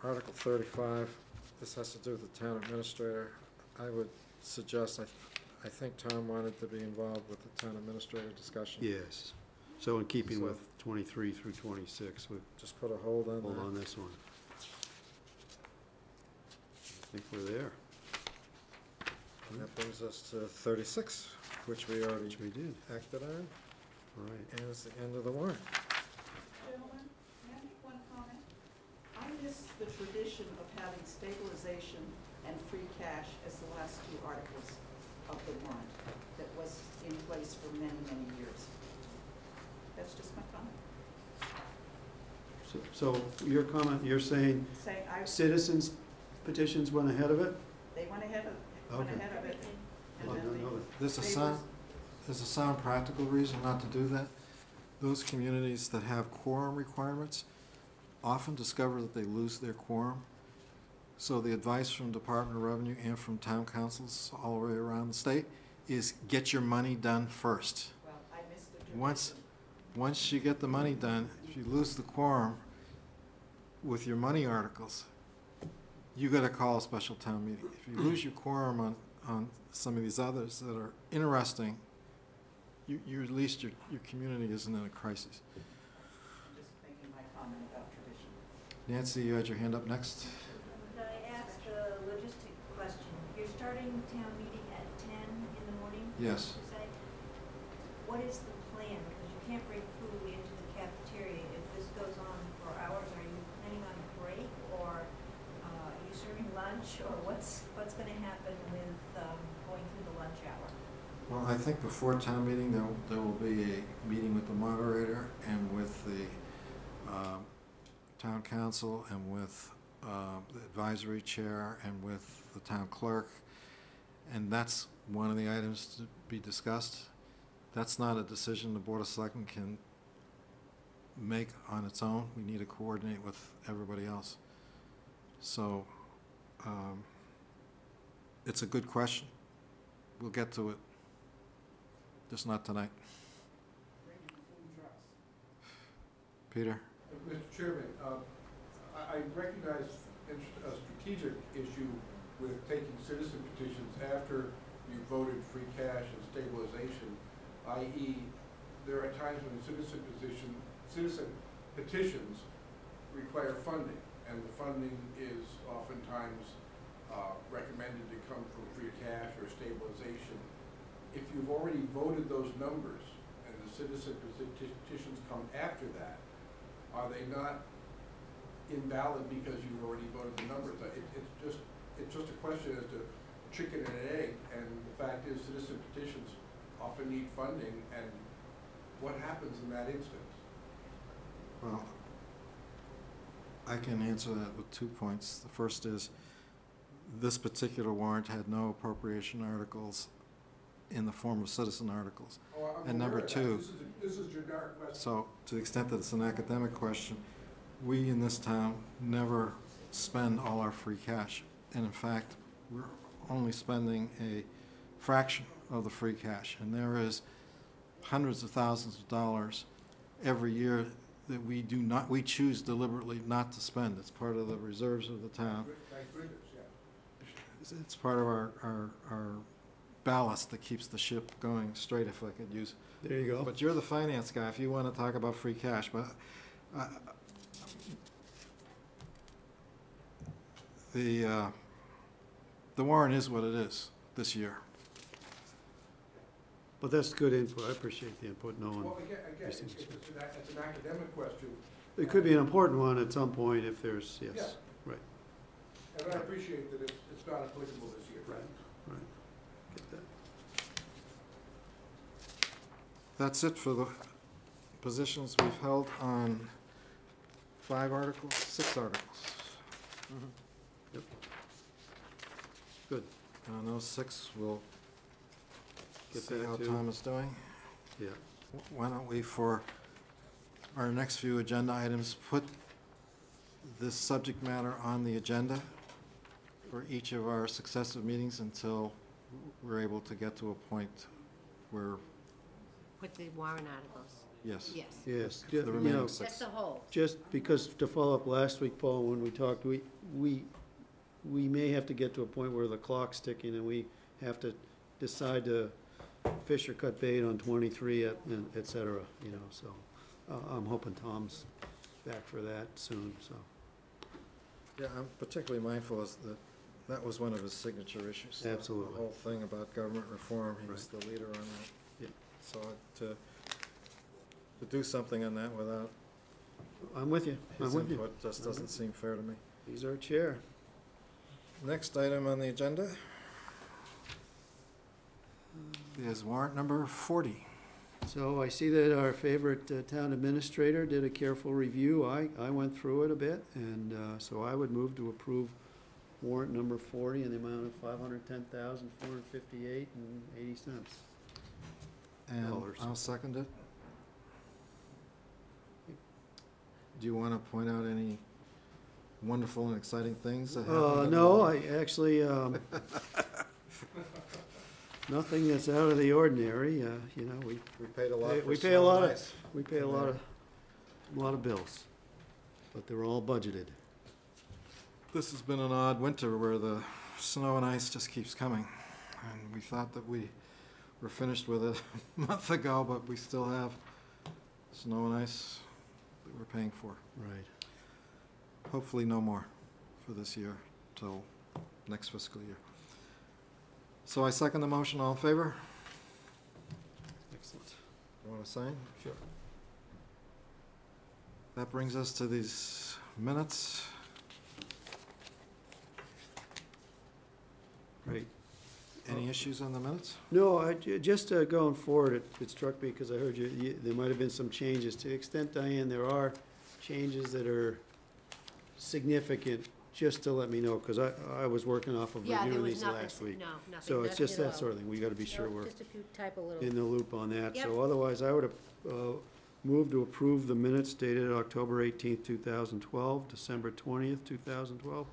Article 35, this has to do with the town administrator. I would suggest, I think Tom wanted to be involved with the town administrator discussion. Yes, so in keeping So- with 23 through 26, we'll Just put a hold on hold that. on this one. I think we're there, That brings us to 36, which we already which we did, acted on, right. and it's the end of the warrant. Gentlemen, may I make one comment? I miss the tradition of having stabilization and free cash as the last two articles of the warrant that was in place for many, many years. That's just my comment. So your comment, you're saying Say, citizens petitions went ahead of it? they went ahead of it, Okay. and I then don't know they. that. There's a They sound, there's a sound practical reason not to do that. Those communities that have quorum requirements often discover that they lose their quorum. So the advice from Department of Revenue and from town councils all the way around the state is get your money done first. Well, I missed the tradition. Once you get the money done, if you lose the quorum with your money articles, you gotta call a special town meeting. If you lose your quorum on some of these others that are interesting, you at least your community isn't in a crisis. I'm just making my comment about tradition. Nancy, you had your hand up next. Could I ask a logistic question? You're starting town meeting at 10 in the morning? Yes. You say? What is the plan? Because you can't bring food into the cafeteria. If this goes on for hours, are you planning on a break, or are you serving lunch, or what's going to happen with going through the lunch hour? Well, I think before town meeting, there will be a meeting with the moderator and with the town council and with the advisory chair and with the town clerk. And that's one of the items to be discussed. That's not a decision the Board of Selectmen can make on its own. We need to coordinate with everybody else. So, it's a good question. We'll get to it. Just not tonight. Bringing food trucks. Peter? Mr. Chairman, I recognize a strategic issue with taking citizen petitions after you voted free cash and stabilization, i.e., there are times when citizen petitions require funding. and the funding is oftentimes recommended to come from free cash or stabilization. If you've already voted those numbers and the citizen petitions come after that, are they not invalid because you've already voted the numbers? It's just a question as to chicken and an egg, and the fact is citizen petitions often need funding, and what happens in that instance? Well, I can answer that with 2 points. The first is, this particular warrant had no appropriation articles in the form of citizen articles. Oh, I'm And number aware of that. two- This is generic question. So, to the extent that it's an academic question, we in this town never spend all our free cash. And in fact, we're only spending a fraction of the free cash. And there is hundreds of thousands of dollars every year that we choose deliberately not to spend. It's part of the reserves of the town. Thank goodness, yeah. It's part of our ballast that keeps the ship going straight, if I could use. There you go. But you're the finance guy, if you want to talk about free cash, but the warrant is what it is this year. But that's good input. I appreciate the input, knowing. Well, again, it's an academic question. It could be an important one at some point if there's, yes, Yeah. right, And I appreciate that it's not applicable this year. right, right. Get that. That's it for the positions we've held on 5 articles, 6 articles. Yep. Good. And on those 6, we'll Get see back how to- Tom is doing. Yeah. Why don't we, for our next few agenda items, put this subject matter on the agenda for each of our successive meetings until we're able to get to a point where, With the warrant articles, yes. yes. Yes, The you remaining know, 6. That's the whole. just because, to follow up last week, Paul, when we talked, we may have to get to a point where the clock's ticking and we have to decide to fish or cut bait on 23 et cetera, you know, so. I'm hoping Tom's back for that soon, so. Yeah, I'm particularly mindful is that was one of his signature issues. Absolutely. The whole thing about government reform, he was Right. the leader on that. Yeah. So to do something on that without I'm with you, I'm his with you. input just I'm doesn't with seem fair to me. He's our chair. Next item on the agenda is warrant number 40. So I see that our favorite town administrator did a careful review. I went through it a bit, and so I would move to approve warrant number 40 in the amount of $510,458.80. And Dollars. I'll second it. Do you want to point out any wonderful and exciting things that happened? No, I actually, nothing that's out of the ordinary, you know, We paid a lot for we pay a snow lot and of, ice. we pay a lot of bills, but they're all budgeted. This has been an odd winter where the snow and ice just keeps coming. And we thought that we were finished with it a month ago, but we still have snow and ice that we're paying for. Right. Hopefully no more for this year, till next fiscal year. So I second the motion. All in favor? Excellent. You want to sign? Sure. That brings us to these minutes. Right. Any issues on the minutes? No, just going forward, it struck me, because I heard there might have been some changes. To the extent, Diane, there are changes that are significant, just to let me know, because I was working off of Yeah, there reviewing was these nothing, last week. no, nothing. So it's just nothing at that sort all. of thing. We gotta be sure No, we're just a few type of little. in the loop on that. Yep. So otherwise, I would have moved to approve the minutes dated October 18th, 2012, December 20th, 2012,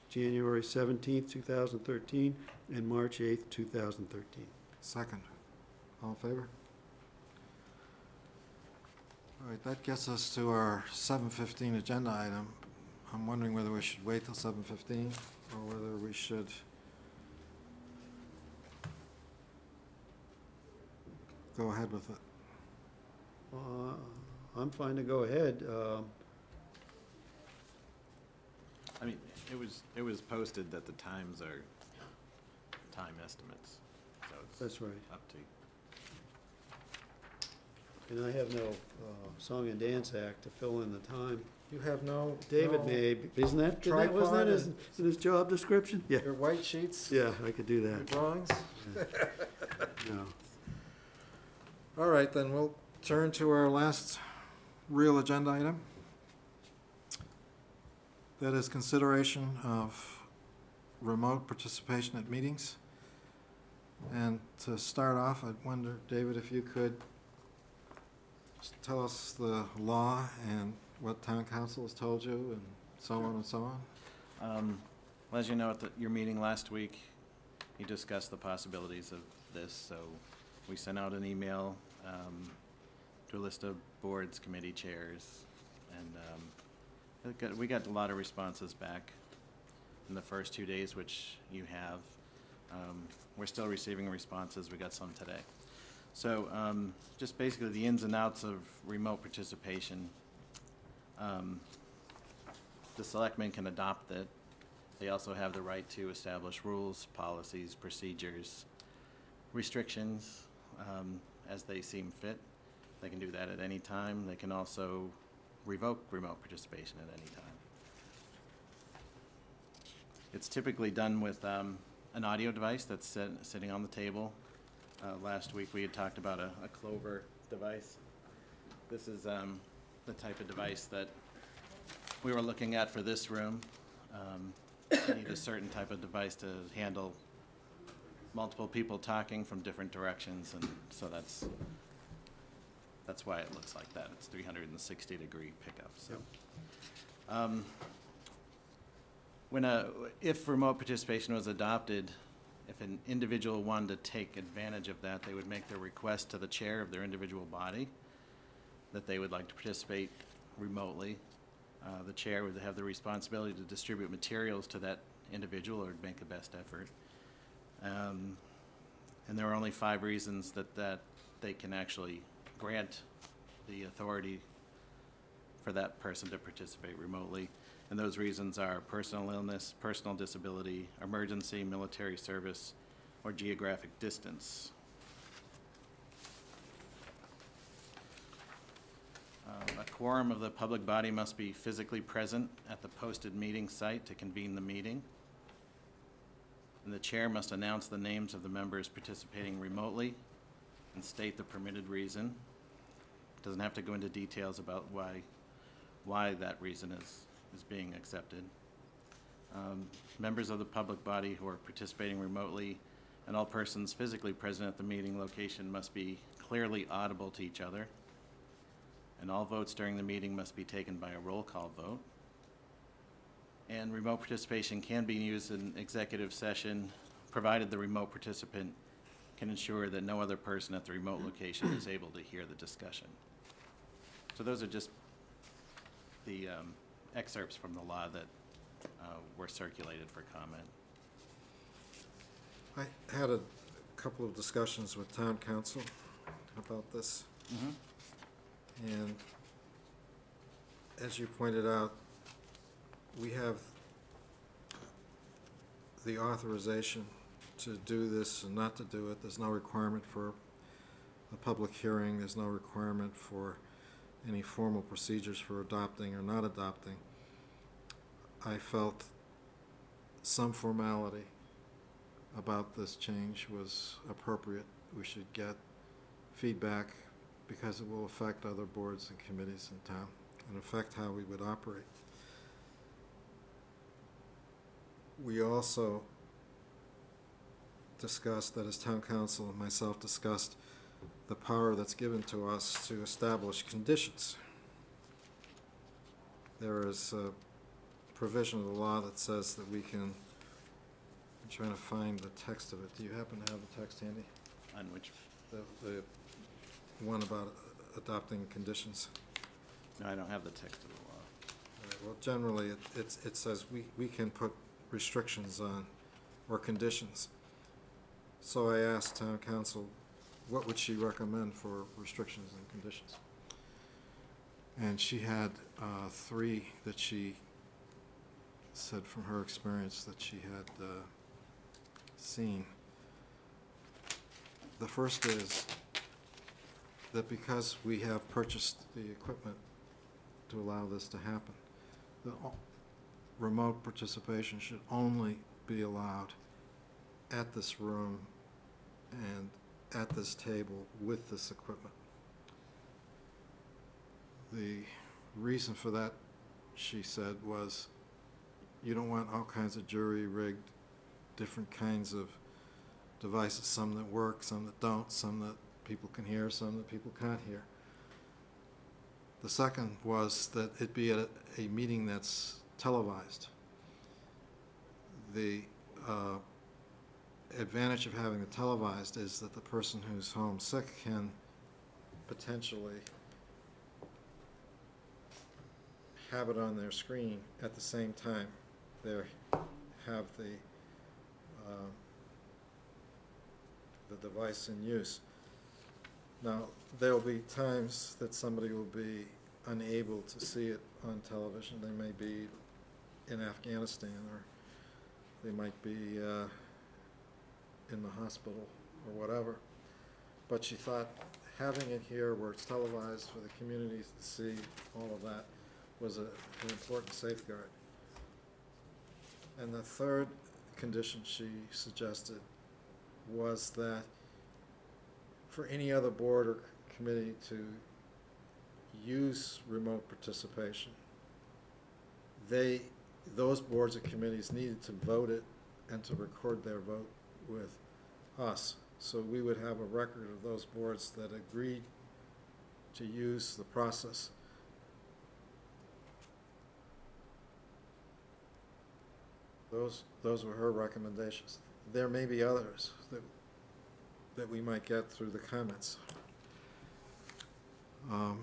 January 17th, 2013, and March 8th, 2013. Second. All in favor? All right, that gets us to our 7:15 agenda item. I'm wondering whether we should wait till 7:15 or whether we should go ahead with it. I'm fine to go ahead. It was posted that the times are time estimates, so it's That's right. up to you. And I have no song and dance act to fill in the time. You have no. David no- may, isn't that, wasn't Tripod that and- in his job description? Yeah, Your white sheets? yeah, I could do Your that. drawings? No. All right, then we'll turn to our last real agenda item. That is consideration of remote participation at meetings. And to start off, I'd wonder, David, if you could just tell us the law and what town council has told you and so on and so on. Well, as you know, at your meeting last week, you discussed the possibilities of this, so we sent out an email to a list of boards, committee chairs, and we got a lot of responses back in the first 2 days, which you have. We're still receiving responses. We got some today. So just basically the ins and outs of remote participation. The selectmen can adopt it. They also have the right to establish rules, policies, procedures, restrictions as they seem fit. They can do that at any time. They can also revoke remote participation at any time. It's typically done with an audio device that's sitting on the table. Last week we had talked about a Clover device. This is the type of device that we were looking at for this room. You need a certain type of device to handle multiple people talking from different directions, and so that's why it looks like that. It's 360-degree pickup. So, if remote participation was adopted, if an individual wanted to take advantage of that, they would make their request to the chair of their individual body that they would like to participate remotely. The chair would have the responsibility to distribute materials to that individual or make the best effort. And there are only 5 reasons that they can actually grant the authority for that person to participate remotely. And those reasons are personal illness, personal disability, emergency, military service, or geographic distance. A quorum of the public body must be physically present at the posted meeting site to convene the meeting. And the chair must announce the names of the members participating remotely and state the permitted reason. Doesn't have to go into details about why that reason is being accepted. Members of the public body who are participating remotely and all persons physically present at the meeting location must be clearly audible to each other. And all votes during the meeting must be taken by a roll call vote. And remote participation can be used in executive session, provided the remote participant can ensure that no other person at the remote location is able to hear the discussion. So those are just the excerpts from the law that were circulated for comment. I had a couple of discussions with town council about this. Mm-hmm. And as you pointed out, we have the authorization to do this and not to do it. There's no requirement for a public hearing. There's no requirement for any formal procedures for adopting or not adopting. I felt some formality about this change was appropriate. We should get feedback because it will affect other boards and committees in town and affect how we would operate. We also discussed, that as town council and myself discussed, the power that's given to us to establish conditions. There is a provision of the law that says that we can, I'm trying to find the text of it. Do you happen to have the text handy? On which, The one about adopting conditions. no, I don't have the text of the law. All right, well, generally, it says we can put restrictions on, or conditions. So I asked town council, what would she recommend for restrictions and conditions? And she had 3 that she said from her experience that she had seen. The first is that because we have purchased the equipment to allow this to happen, the remote participation should only be allowed at this room and at this table with this equipment. The reason for that, she said, was you don't want all kinds of jury-rigged, different kinds of devices, some that work, some that don't, some that people can hear, some that people can't hear. The second was that it be at a meeting that's televised. The advantage of having it televised is that the person who's home sick can potentially have it on their screen at the same time they have the device in use. Now, there will be times that somebody will be unable to see it on television. They may be in Afghanistan, or they might be in the hospital or whatever. But she thought having it here where it's televised for the community to see all of that was an important safeguard. And the third condition she suggested was that for any other board or committee to use remote participation, those boards and committees needed to vote it and to record their vote with us. So we would have a record of those boards that agreed to use the process. Those were her recommendations. There may be others that we might get through the comments. Now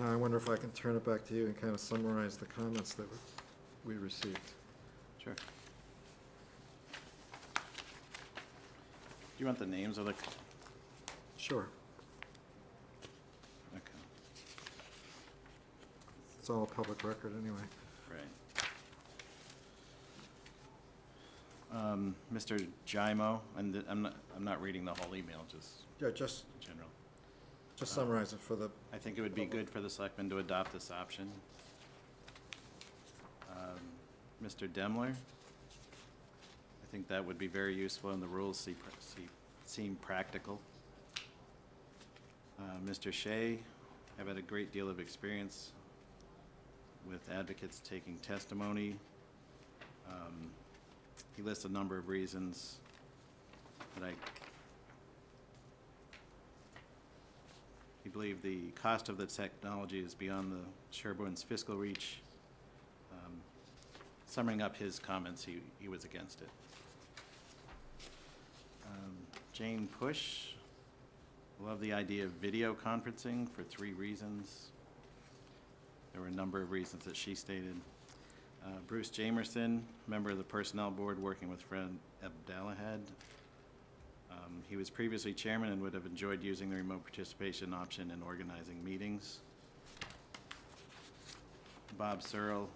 I wonder if I can turn it back to you and kind of summarize the comments that we received. Sure. Do you want the names of the? Sure. Okay. It's all a public record anyway. Right. Mr. Jaimo, and I'm not reading the whole email, just Yeah, just in general. summarize it for the. I think it would be good for the selectmen to adopt this option. Mr. Demler, I think that would be very useful, and the rules seem practical. Mr. Shea, I've had a great deal of experience with advocates taking testimony. He lists a number of reasons that he believed the cost of the technology is beyond the Sherborne's fiscal reach. Summing up his comments, he was against it. Jane Push, love the idea of video conferencing for 3 reasons. There were a number of reasons that she stated. Bruce Jamerson, member of the Personnel Board working with Fred Abdalahad. He was previously chairman and would have enjoyed using the remote participation option in organizing meetings. Bob Searle.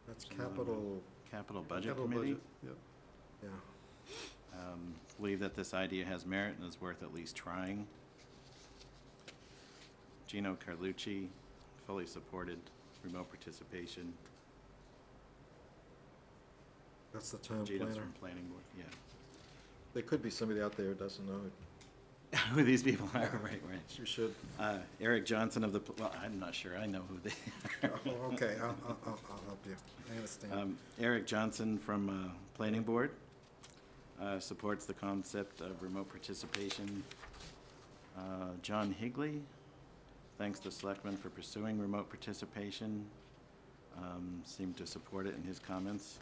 That's capital Budget Capital Committee. budget, yep. Yeah. Believe that this idea has merit and is worth at least trying. Gino Carlucci, fully supported remote participation. That's the town Gino's planner. from Planning Board, yeah. There could be somebody out there who doesn't know it. Who these people are, right. You should. Eric Johnson of the, well, I'm not sure, I know who they are. Oh, okay, I'll help you. I understand. Eric Johnson from Planning Board supports the concept of remote participation. John Higley thanks the Selectmen for pursuing remote participation. Seemed to support it in his comments.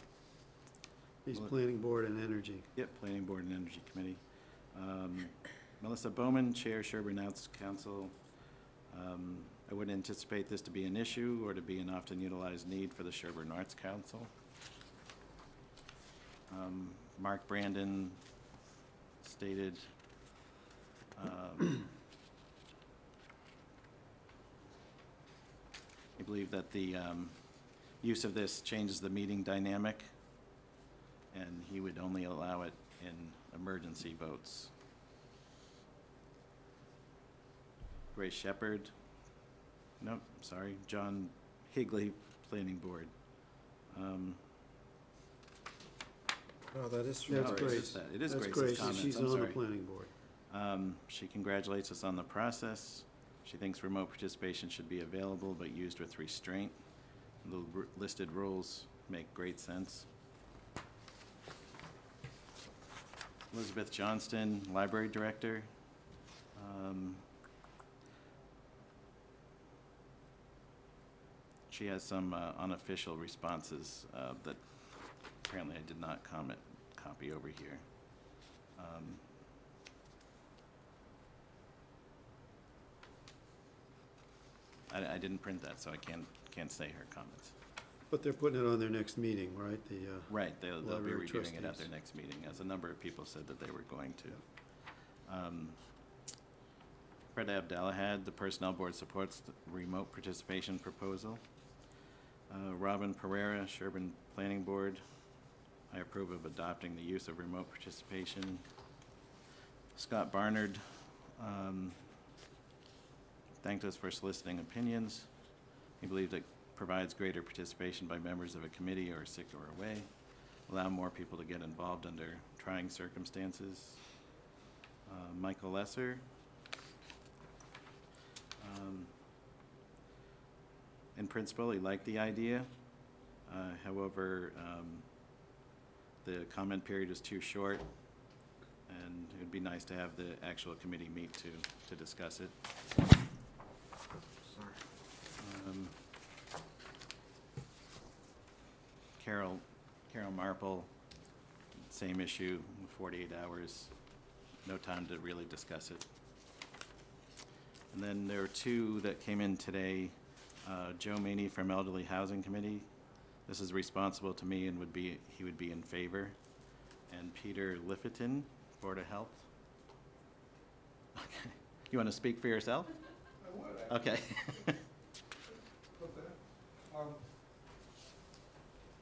He's Planning Board and Energy. Yep, Planning Board and Energy Committee. Melissa Bowman, Chair, Sherborn Arts Council. I wouldn't anticipate this to be an issue or to be an often utilized need for the Sherborn Arts Council. Mark Brandon stated, believe that the use of this changes the meeting dynamic, and he would only allow it in emergency votes. Grace Shepherd, nope, sorry, John Higley, Planning Board. No, that is That's No, Grace. it's that. It is That's Grace's Grace. comments, She's I'm on the sorry. planning board. She congratulates us on the process. She thinks remote participation should be available but used with restraint. The listed rules make great sense. Elizabeth Johnston, Library Director. She has some unofficial responses that apparently I did not copy over here. I didn't print that, so I can't say her comments. But they're putting it on their next meeting, right? The, Right, they'll be Library reviewing it at trustees. their next meeting, as a number of people said that they were going to. Fred Abdalahad, the Personnel Board supports the remote participation proposal. Robin Pereira, Sherborn Planning Board, I approve of adopting the use of remote participation. Scott Barnard thanked us for soliciting opinions. He believed it provides greater participation by members of a committee or sick or away, allow more people to get involved under trying circumstances. Michael Lesser. In principle, he liked the idea. However, the comment period is too short, and it would be nice to have the actual committee meet to discuss it. Sorry. Carol Marple, same issue, 48 hours, no time to really discuss it. And then there are two that came in today. Joe Maney from Elderly Housing Committee. This is responsible to me and he would be in favor. And Peter Lifferton, Board of Health. Okay. You want to speak for yourself? I would. Okay.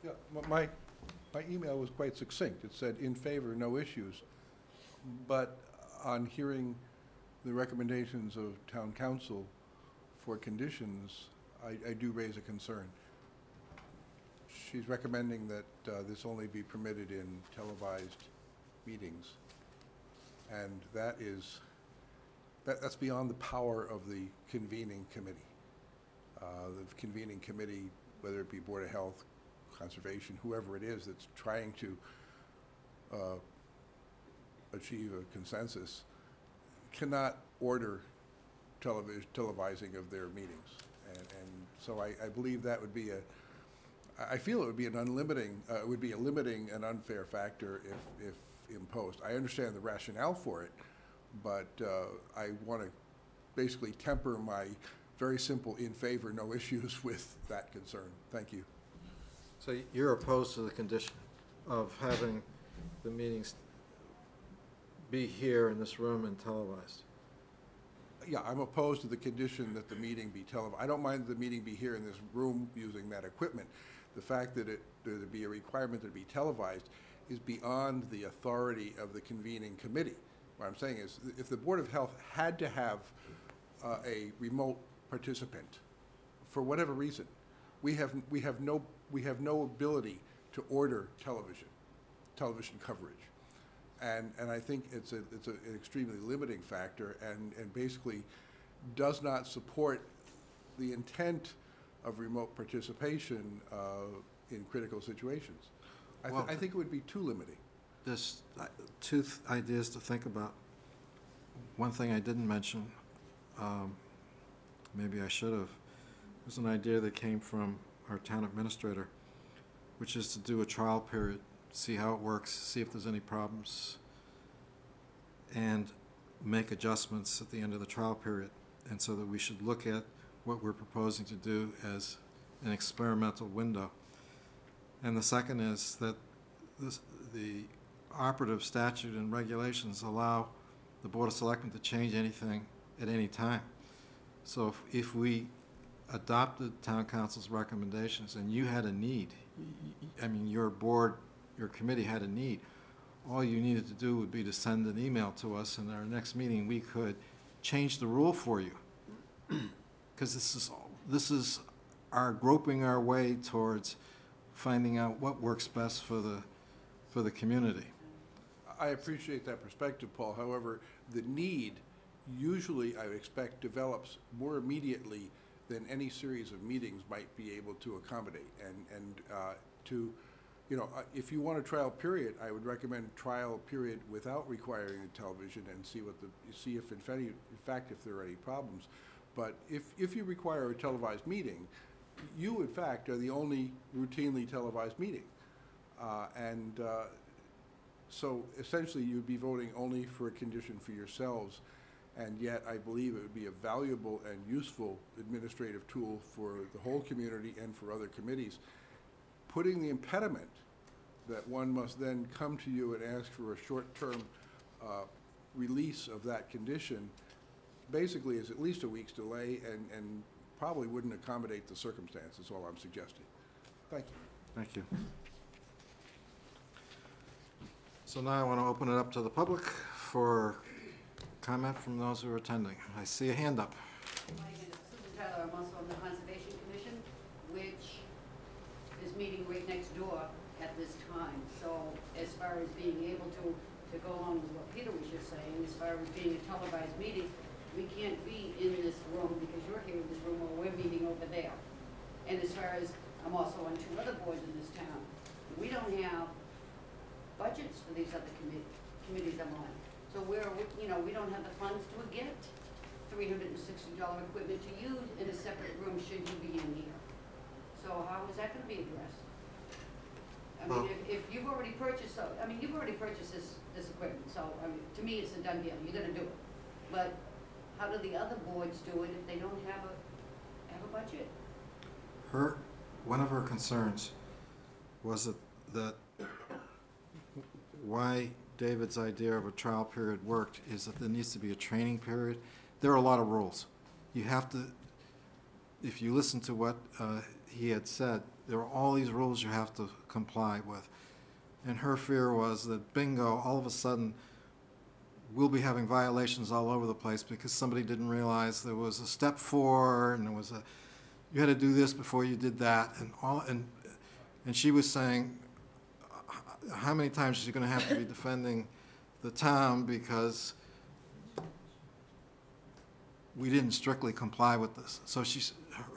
Yeah, my email was quite succinct. It said, in favor, no issues. But on hearing the recommendations of town council for conditions, I do raise a concern. She's recommending that this only be permitted in televised meetings. And that's beyond the power of the convening committee. The convening committee, whether it be Board of Health, Conservation, whoever it is that's trying to achieve a consensus, cannot order televising of their meetings. And so I believe that would be I feel it would be an it would be a limiting and unfair factor if imposed. I understand the rationale for it, but I want to basically temper my very simple in favor, no issues with that concern. Thank you. So you're opposed to the condition of having the meetings be here in this room and televised? Yeah, I'm opposed to the condition that the meeting be televised. I don't mind the meeting be here in this room using that equipment. The fact that there be a requirement that it be televised is beyond the authority of the convening committee. What I'm saying is, if the Board of Health had to have a remote participant, for whatever reason, we have no ability to order television coverage. And I think it's an extremely limiting factor and basically does not support the intent of remote participation in critical situations. I think it would be too limiting. There's two ideas to think about. One thing I didn't mention, maybe I should have, was an idea that came from our town administrator, which is to do a trial period, see how it works, see if there's any problems, and make adjustments at the end of the trial period. And so that we should look at what we're proposing to do as an experimental window. And the second is that the operative statute and regulations allow the Board of Selectmen to change anything at any time. So if we adopted town council's recommendations and you had a need, I mean, your board, your committee had a need, all you needed to do would be to send an email to us, and our next meeting, we could change the rule for you. Because this is our groping our way towards finding out what works best for the community. I appreciate that perspective, Paul. However, the need usually, I expect, develops more immediately than any series of meetings might be able to accommodate. If you want a trial period, I would recommend trial period without requiring a television and see if in fact if there are any problems. But if you require a televised meeting, you in fact are the only routinely televised meeting. So essentially you'd be voting only for a condition for yourselves, and yet I believe it would be a valuable and useful administrative tool for the whole community and for other committees. Putting the impediment that one must then come to you and ask for a short-term release of that condition basically is at least a week's delay and probably wouldn't accommodate the circumstances, all I'm suggesting. Thank you. Thank you. So now I want to open it up to the public for comment from those who are attending. I see a hand up. My name is Susan Tyler. I'm also on the Conservation Commission, which is meeting right next door at this time. So as far as being able to go along with what Peter was just saying, as far as being a televised meeting, we can't be in this room because you're here in this room or we're meeting over there. And as far as, I'm also on 2 other boards in this town. We don't have budgets for these other committees I'm on. So we don't have the funds to get $360 equipment to use in a separate room should you be in here. So how is that going to be addressed? I mean, if you've already purchased, you've already purchased this equipment, so to me it's a done deal. You're going to do it. But how do the other boards do it if they don't have a budget? One of her concerns was that why David's idea of a trial period worked is that there needs to be a training period. There are a lot of rules. You have to, if you listen to what he had said, there are all these rules you have to comply with. And her fear was that bingo, all of a sudden, we'll be having violations all over the place because somebody didn't realize there was a step 4 and there was you had to do this before you did that, and she was saying, how many times is she going to have to be defending the town because we didn't strictly comply with this? So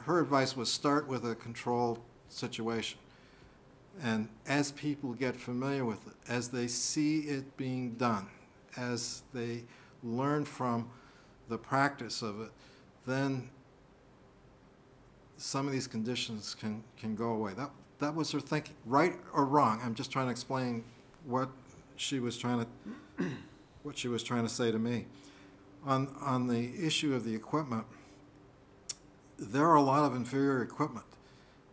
her advice was start with a controlled situation. And as people get familiar with it, as they see it being done, as they learn from the practice of it, then some of these conditions can go away. That was her thinking, right or wrong. I'm just trying to explain what she was trying to say to me. On the issue of the equipment, there are a lot of inferior equipment,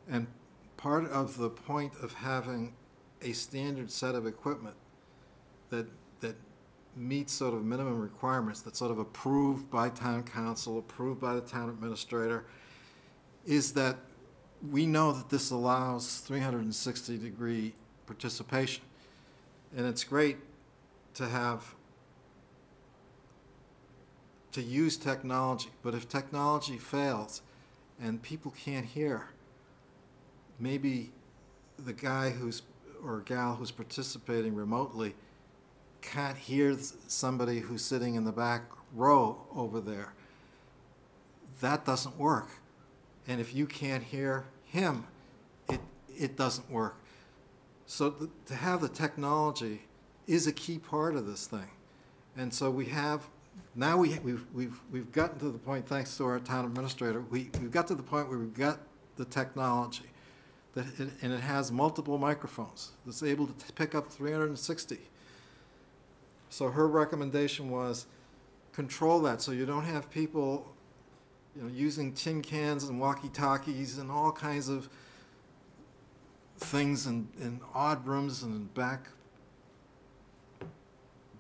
and part of the point of having a standard set of equipment that meets sort of minimum requirements, that's sort of approved by town council, approved by the town administrator, is that we know that this allows 360-degree participation. And it's great to use technology, but if technology fails and people can't hear, maybe the guy or gal who's participating remotely can't hear somebody who's sitting in the back row over there. That doesn't work. And if you can't hear him, it doesn't work. So to have the technology is a key part of this thing. And so we've gotten to the point, thanks to our town administrator, we've got to the point where we've got the technology, and it has multiple microphones that's able to pick up 360. So her recommendation was control that so you don't have people using tin cans and walkie-talkies and all kinds of things in odd rooms and in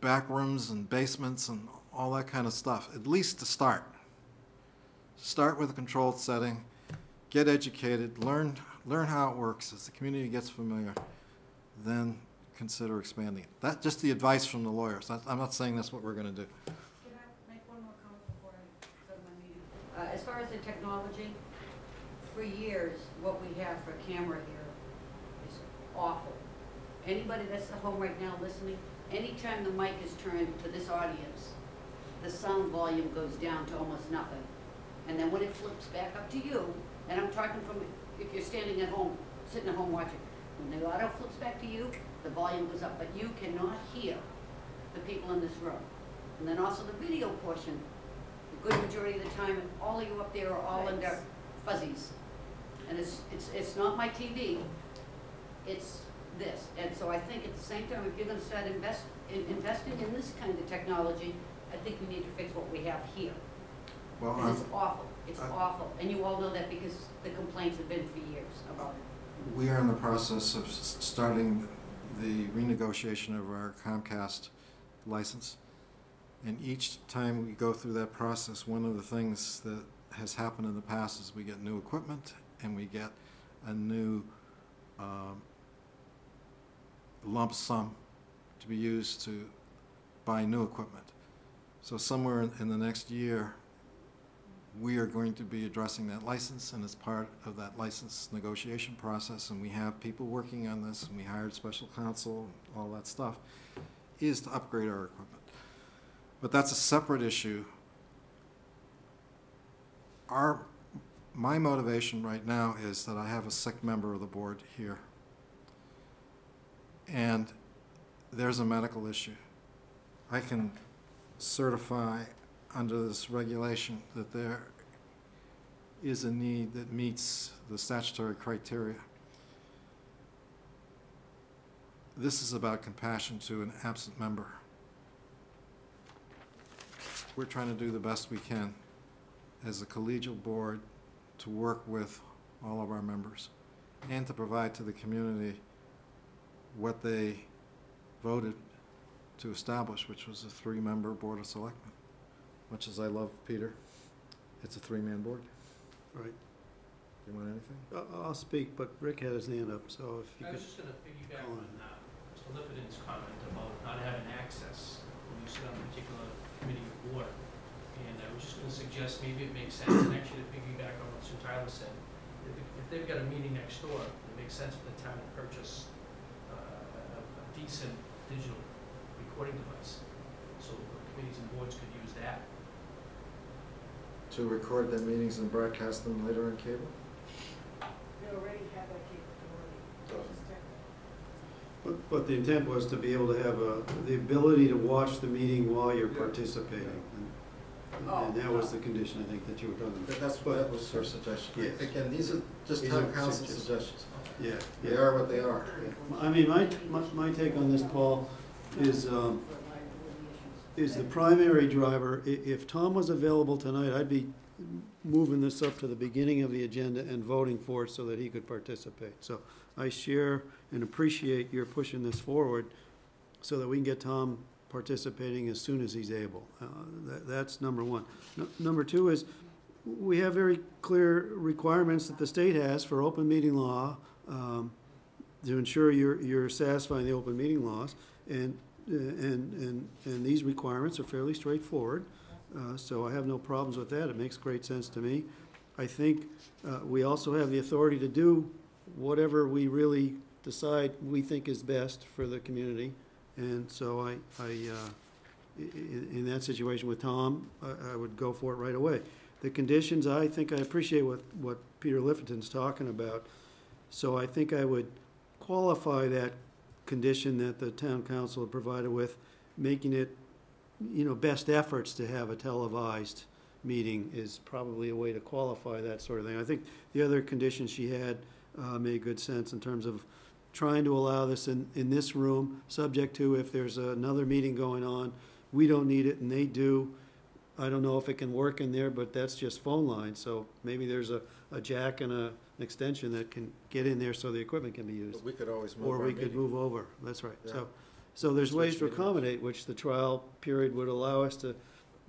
back rooms and basements and all that kind of stuff, at least to start. Start with a controlled setting, get educated, learn how it works. As the community gets familiar, then consider expanding it. That, just the advice from the lawyers. I'm not saying that's what we're gonna do. Can I make one more comment before I go to my meeting? As far as the technology, for years, what we have for camera here is awful. Anybody that's at home right now listening, anytime the mic is turned to this audience, the sound volume goes down to almost nothing. And then when it flips back up to you, and I'm talking from, if you're standing at home, sitting at home watching, when the audio flips back to you, the volume goes up, but you cannot hear the people in this room. And then also the video portion, the good majority of the time, all of you up there are all under fuzzies. And it's not my TV, it's this. And so I think at the same time, if you're gonna start investing in this kind of technology, I think we need to fix what we have here. Well, Because it's awful, it's awful. And you all know that because the complaints have been for years about it. we are in the process of starting the renegotiation of our Comcast license. And each time we go through that process, one of the things that has happened in the past is we get new equipment and we get a new lump sum to be used to buy new equipment. So somewhere in the next year, we are going to be addressing that license, and as part of that license negotiation process, and we have people working on this, and we hired special counsel, all that stuff, is to upgrade our equipment. But that's a separate issue. My motivation right now is that I have a sick member of the board here, and there's a medical issue. I can certify under this regulation that there is a need that meets the statutory criteria. This is about compassion to an absent member. We're trying to do the best we can as a collegial board to work with all of our members and to provide to the community what they voted to establish, which was a 3-member Board of Selectmen. Much as I love Peter, it's a 3-man board. Right. Do you want anything? I'll speak, but Rick had his hand up, so if you I could. was just gonna piggyback go on Mr. Lippiden's comment about not having access when you sit on a particular committee or board. And I was just gonna suggest maybe it makes sense, and actually to piggyback on what Sue Tyler said, if they've got a meeting next door, it makes sense for the town to purchase a decent digital recording device. So committees and boards could use that. To record their meetings and broadcast them later on cable? We already have that capability. But the intent was to be able to have the ability to watch the meeting while you're participating. And that was the condition, I think, that you were talking about. That was her suggestion. Yes. Again, these are just These town are council suggestions. suggestions. Yeah. They are what they are. I mean, my take on this, Paul, is the primary driver. If Tom was available tonight, I'd be moving this up to the beginning of the agenda and voting for it so that he could participate. So I share and appreciate your pushing this forward so that we can get Tom participating as soon as he's able. That's number one. Number two is, we have very clear requirements that the state has for open meeting law to ensure you're satisfying the open meeting laws, and these requirements are fairly straightforward. So I have no problems with that. It makes great sense to me. I think we also have the authority to do whatever we really decide we think is best for the community. And so in that situation with Tom, I would go for it right away. The conditions, I think I appreciate what Peter Lifferton's talking about. So I think I would qualify that condition that the town council had provided with, making it, best efforts to have a televised meeting is probably a way to qualify that sort of thing. I think the other conditions she had made good sense in terms of trying to allow this in this room, subject to if there's another meeting going on, we don't need it and they do. I don't know if it can work in there, but that's just phone lines, so maybe there's a jack and an extension that can get in there so the equipment can be used. But we could always move Or our we could meeting. move over, that's right. Yeah. So there's Switch ways to meetings. accommodate, which the trial period would allow us to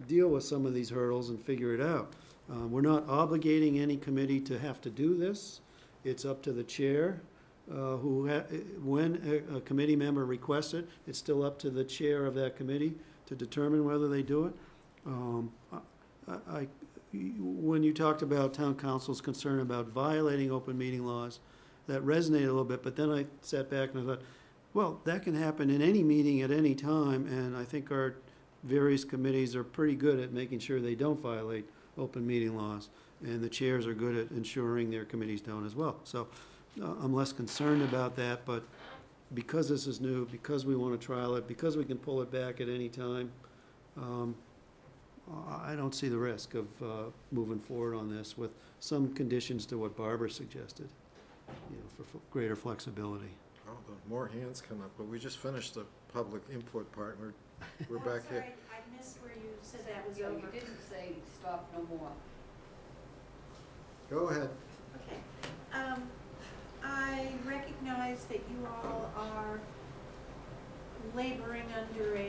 deal with some of these hurdles and figure it out. We're not obligating any committee to have to do this. It's up to the chair, when a committee member requests it, it's still up to the chair of that committee to determine whether they do it. When you talked about town council's concern about violating open meeting laws, that resonated a little bit, but then I sat back and I thought, well, that can happen in any meeting at any time, and I think our various committees are pretty good at making sure they don't violate open meeting laws, and the chairs are good at ensuring their committees don't as well. So I'm less concerned about that, but because this is new, because we want to trial it, because we can pull it back at any time, I don't see the risk of moving forward on this with some conditions to what Barbara suggested, for greater flexibility. Oh, the more hands come up, but we just finished the public input part, we're back here. Sorry, I missed where you said that was Yeah, over. you didn't say stop no more. Go ahead. Okay. I recognize that you all are laboring under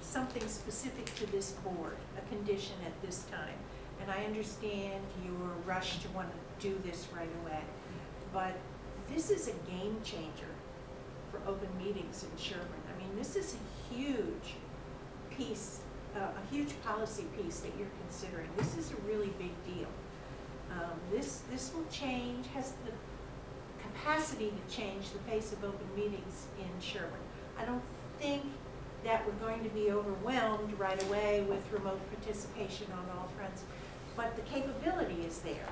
something specific to this board, a condition at this time. And I understand your rush to want to do this right away. But this is a game changer for open meetings in Sherborn. I mean, this is a huge piece, a huge policy piece that you're considering. This is a really big deal. This will change, has the capacity to change the face of open meetings in Sherborn. I don't think that we're going to be overwhelmed right away with remote participation on all fronts, but the capability is there.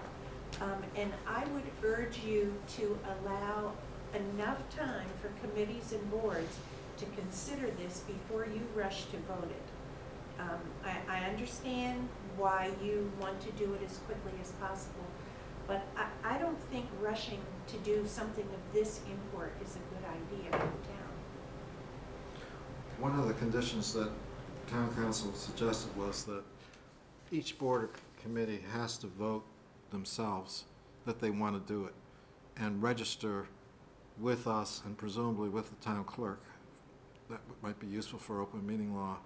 And I would urge you to allow enough time for committees and boards to consider this before you rush to vote it. I understand why you want to do it as quickly as possible, but I don't think rushing to do something of this import is a good idea for the town. One of the conditions that town council suggested was that each board or committee has to vote themselves that they want to do it and register with us and presumably with the town clerk. That might be useful for open meeting law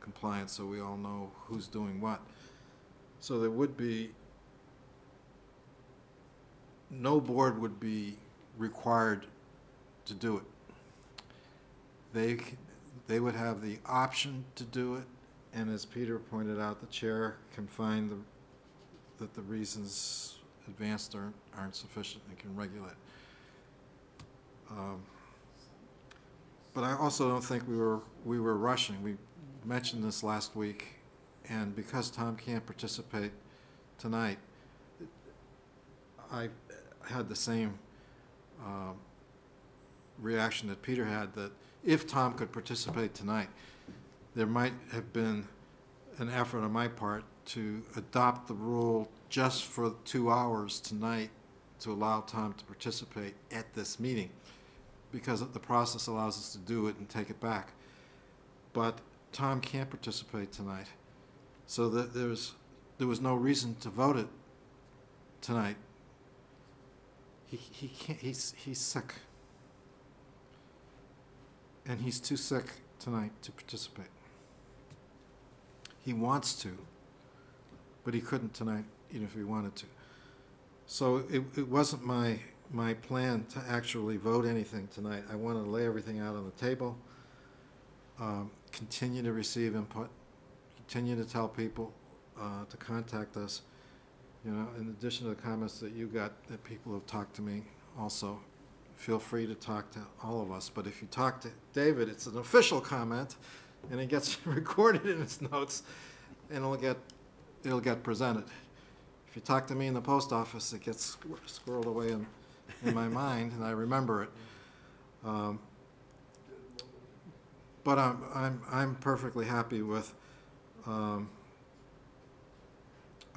compliance, so we all know who's doing what. So there would be, no board would be required to do it. They would have the option to do it, and as Peter pointed out, the chair can find that the reasons advanced aren't sufficient and can regulate. But I also don't think we were rushing. We mentioned this last week, and because Tom can't participate tonight, I had the same reaction that Peter had, that if Tom could participate tonight, there might have been an effort on my part to adopt the rule just for 2 hours tonight to allow Tom to participate at this meeting, because the process allows us to do it and take it back. But Tom can't participate tonight, so that there was no reason to vote it tonight. He can't. He's sick, and he's too sick tonight to participate. He wants to, but he couldn't tonight, even if he wanted to. So it wasn't my plan to actually vote anything tonight. I wanted to lay everything out on the table, continue to receive input, continue to tell people to contact us. You know, in addition to the comments that you got, that people have talked to me also, feel free to talk to all of us. But if you talk to David, it's an official comment, and it gets recorded in his notes, and it'll get presented. If you talk to me in the post office, it gets squirreled away in my mind, and I remember it. But I'm perfectly happy with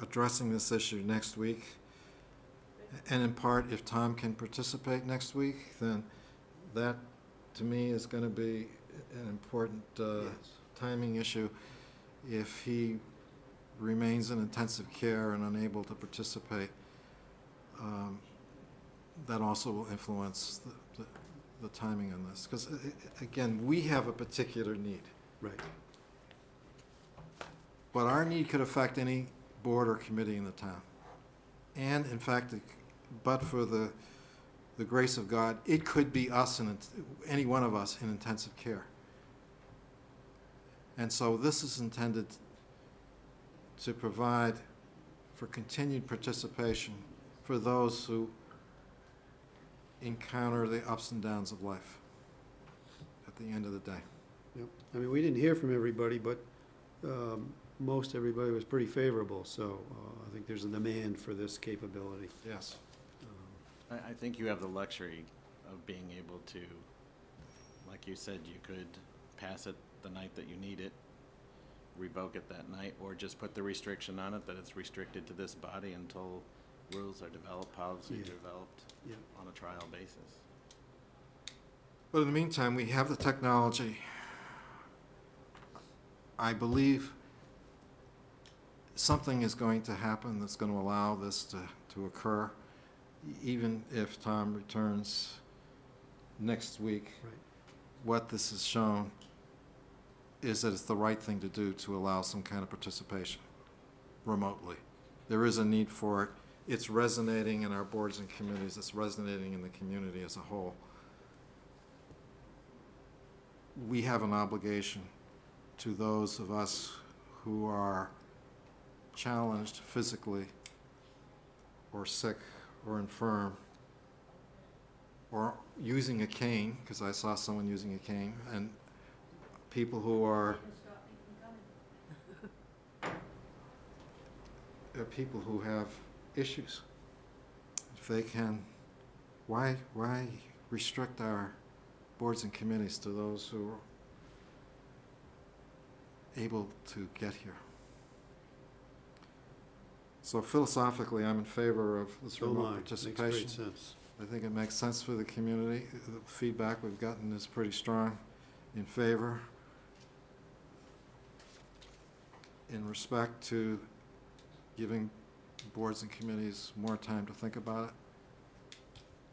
addressing this issue next week. And in part, if Tom can participate next week, then that, to me, is going to be an important timing issue. If he remains in intensive care and unable to participate, that also will influence the timing on this. Because, again, we have a particular need. Right. But our need could affect any board or committee in the town. And in fact, but for the grace of God, it could be us, any one of us in intensive care. And so this is intended to provide for continued participation for those who encounter the ups and downs of life at the end of the day. Yep. I mean, we didn't hear from everybody, but most everybody was pretty favorable, so I think there's a demand for this capability. Yes. I think you have the luxury of being able to, like you said, you could pass it the night that you need it, revoke it that night, or just put the restriction on it that it's restricted to this body until rules are developed, policies are developed on a trial basis. But in the meantime, we have the technology. I believe something is going to happen that's going to allow this to occur, even if Tom returns next week. Right. What this has shown is that it's the right thing to do to allow some kind of participation remotely. There is a need for it. It's resonating in our boards and committees. It's resonating in the community as a whole. We have an obligation to those of us who are challenged physically or sick or infirm or using a cane, because I saw someone using a cane, and people who are people who have issues. If they can, why restrict our boards and committees to those who are able to get here? So philosophically, I'm in favor of this remote participation. Makes great sense. I think it makes sense for the community. The feedback we've gotten is pretty strong in favor. In respect to giving boards and committees more time to think about it,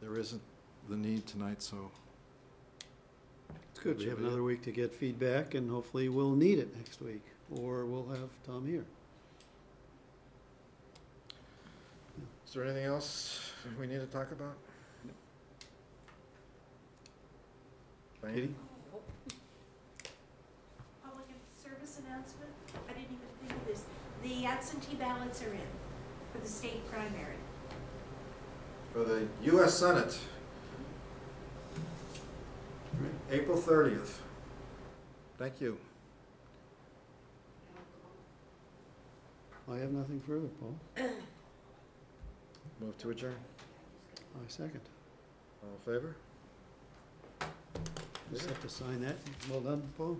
there isn't the need tonight, so. It's good. We have another week to get feedback, and hopefully we'll need it next week, or we'll have Tom here. Is there anything else we need to talk about? Katie? Public service announcement, I didn't even think of this. The absentee ballots are in for the state primary. For the U.S. Senate, April 30th. Thank you. I have nothing further, Paul. Move to adjourn. I second. All in favor? Just have to sign that. Well done, Paul.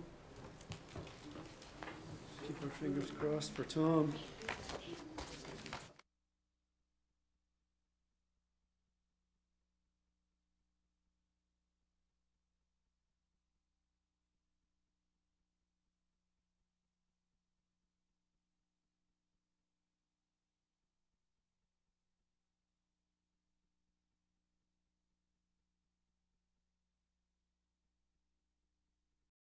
Keep our fingers crossed for Tom.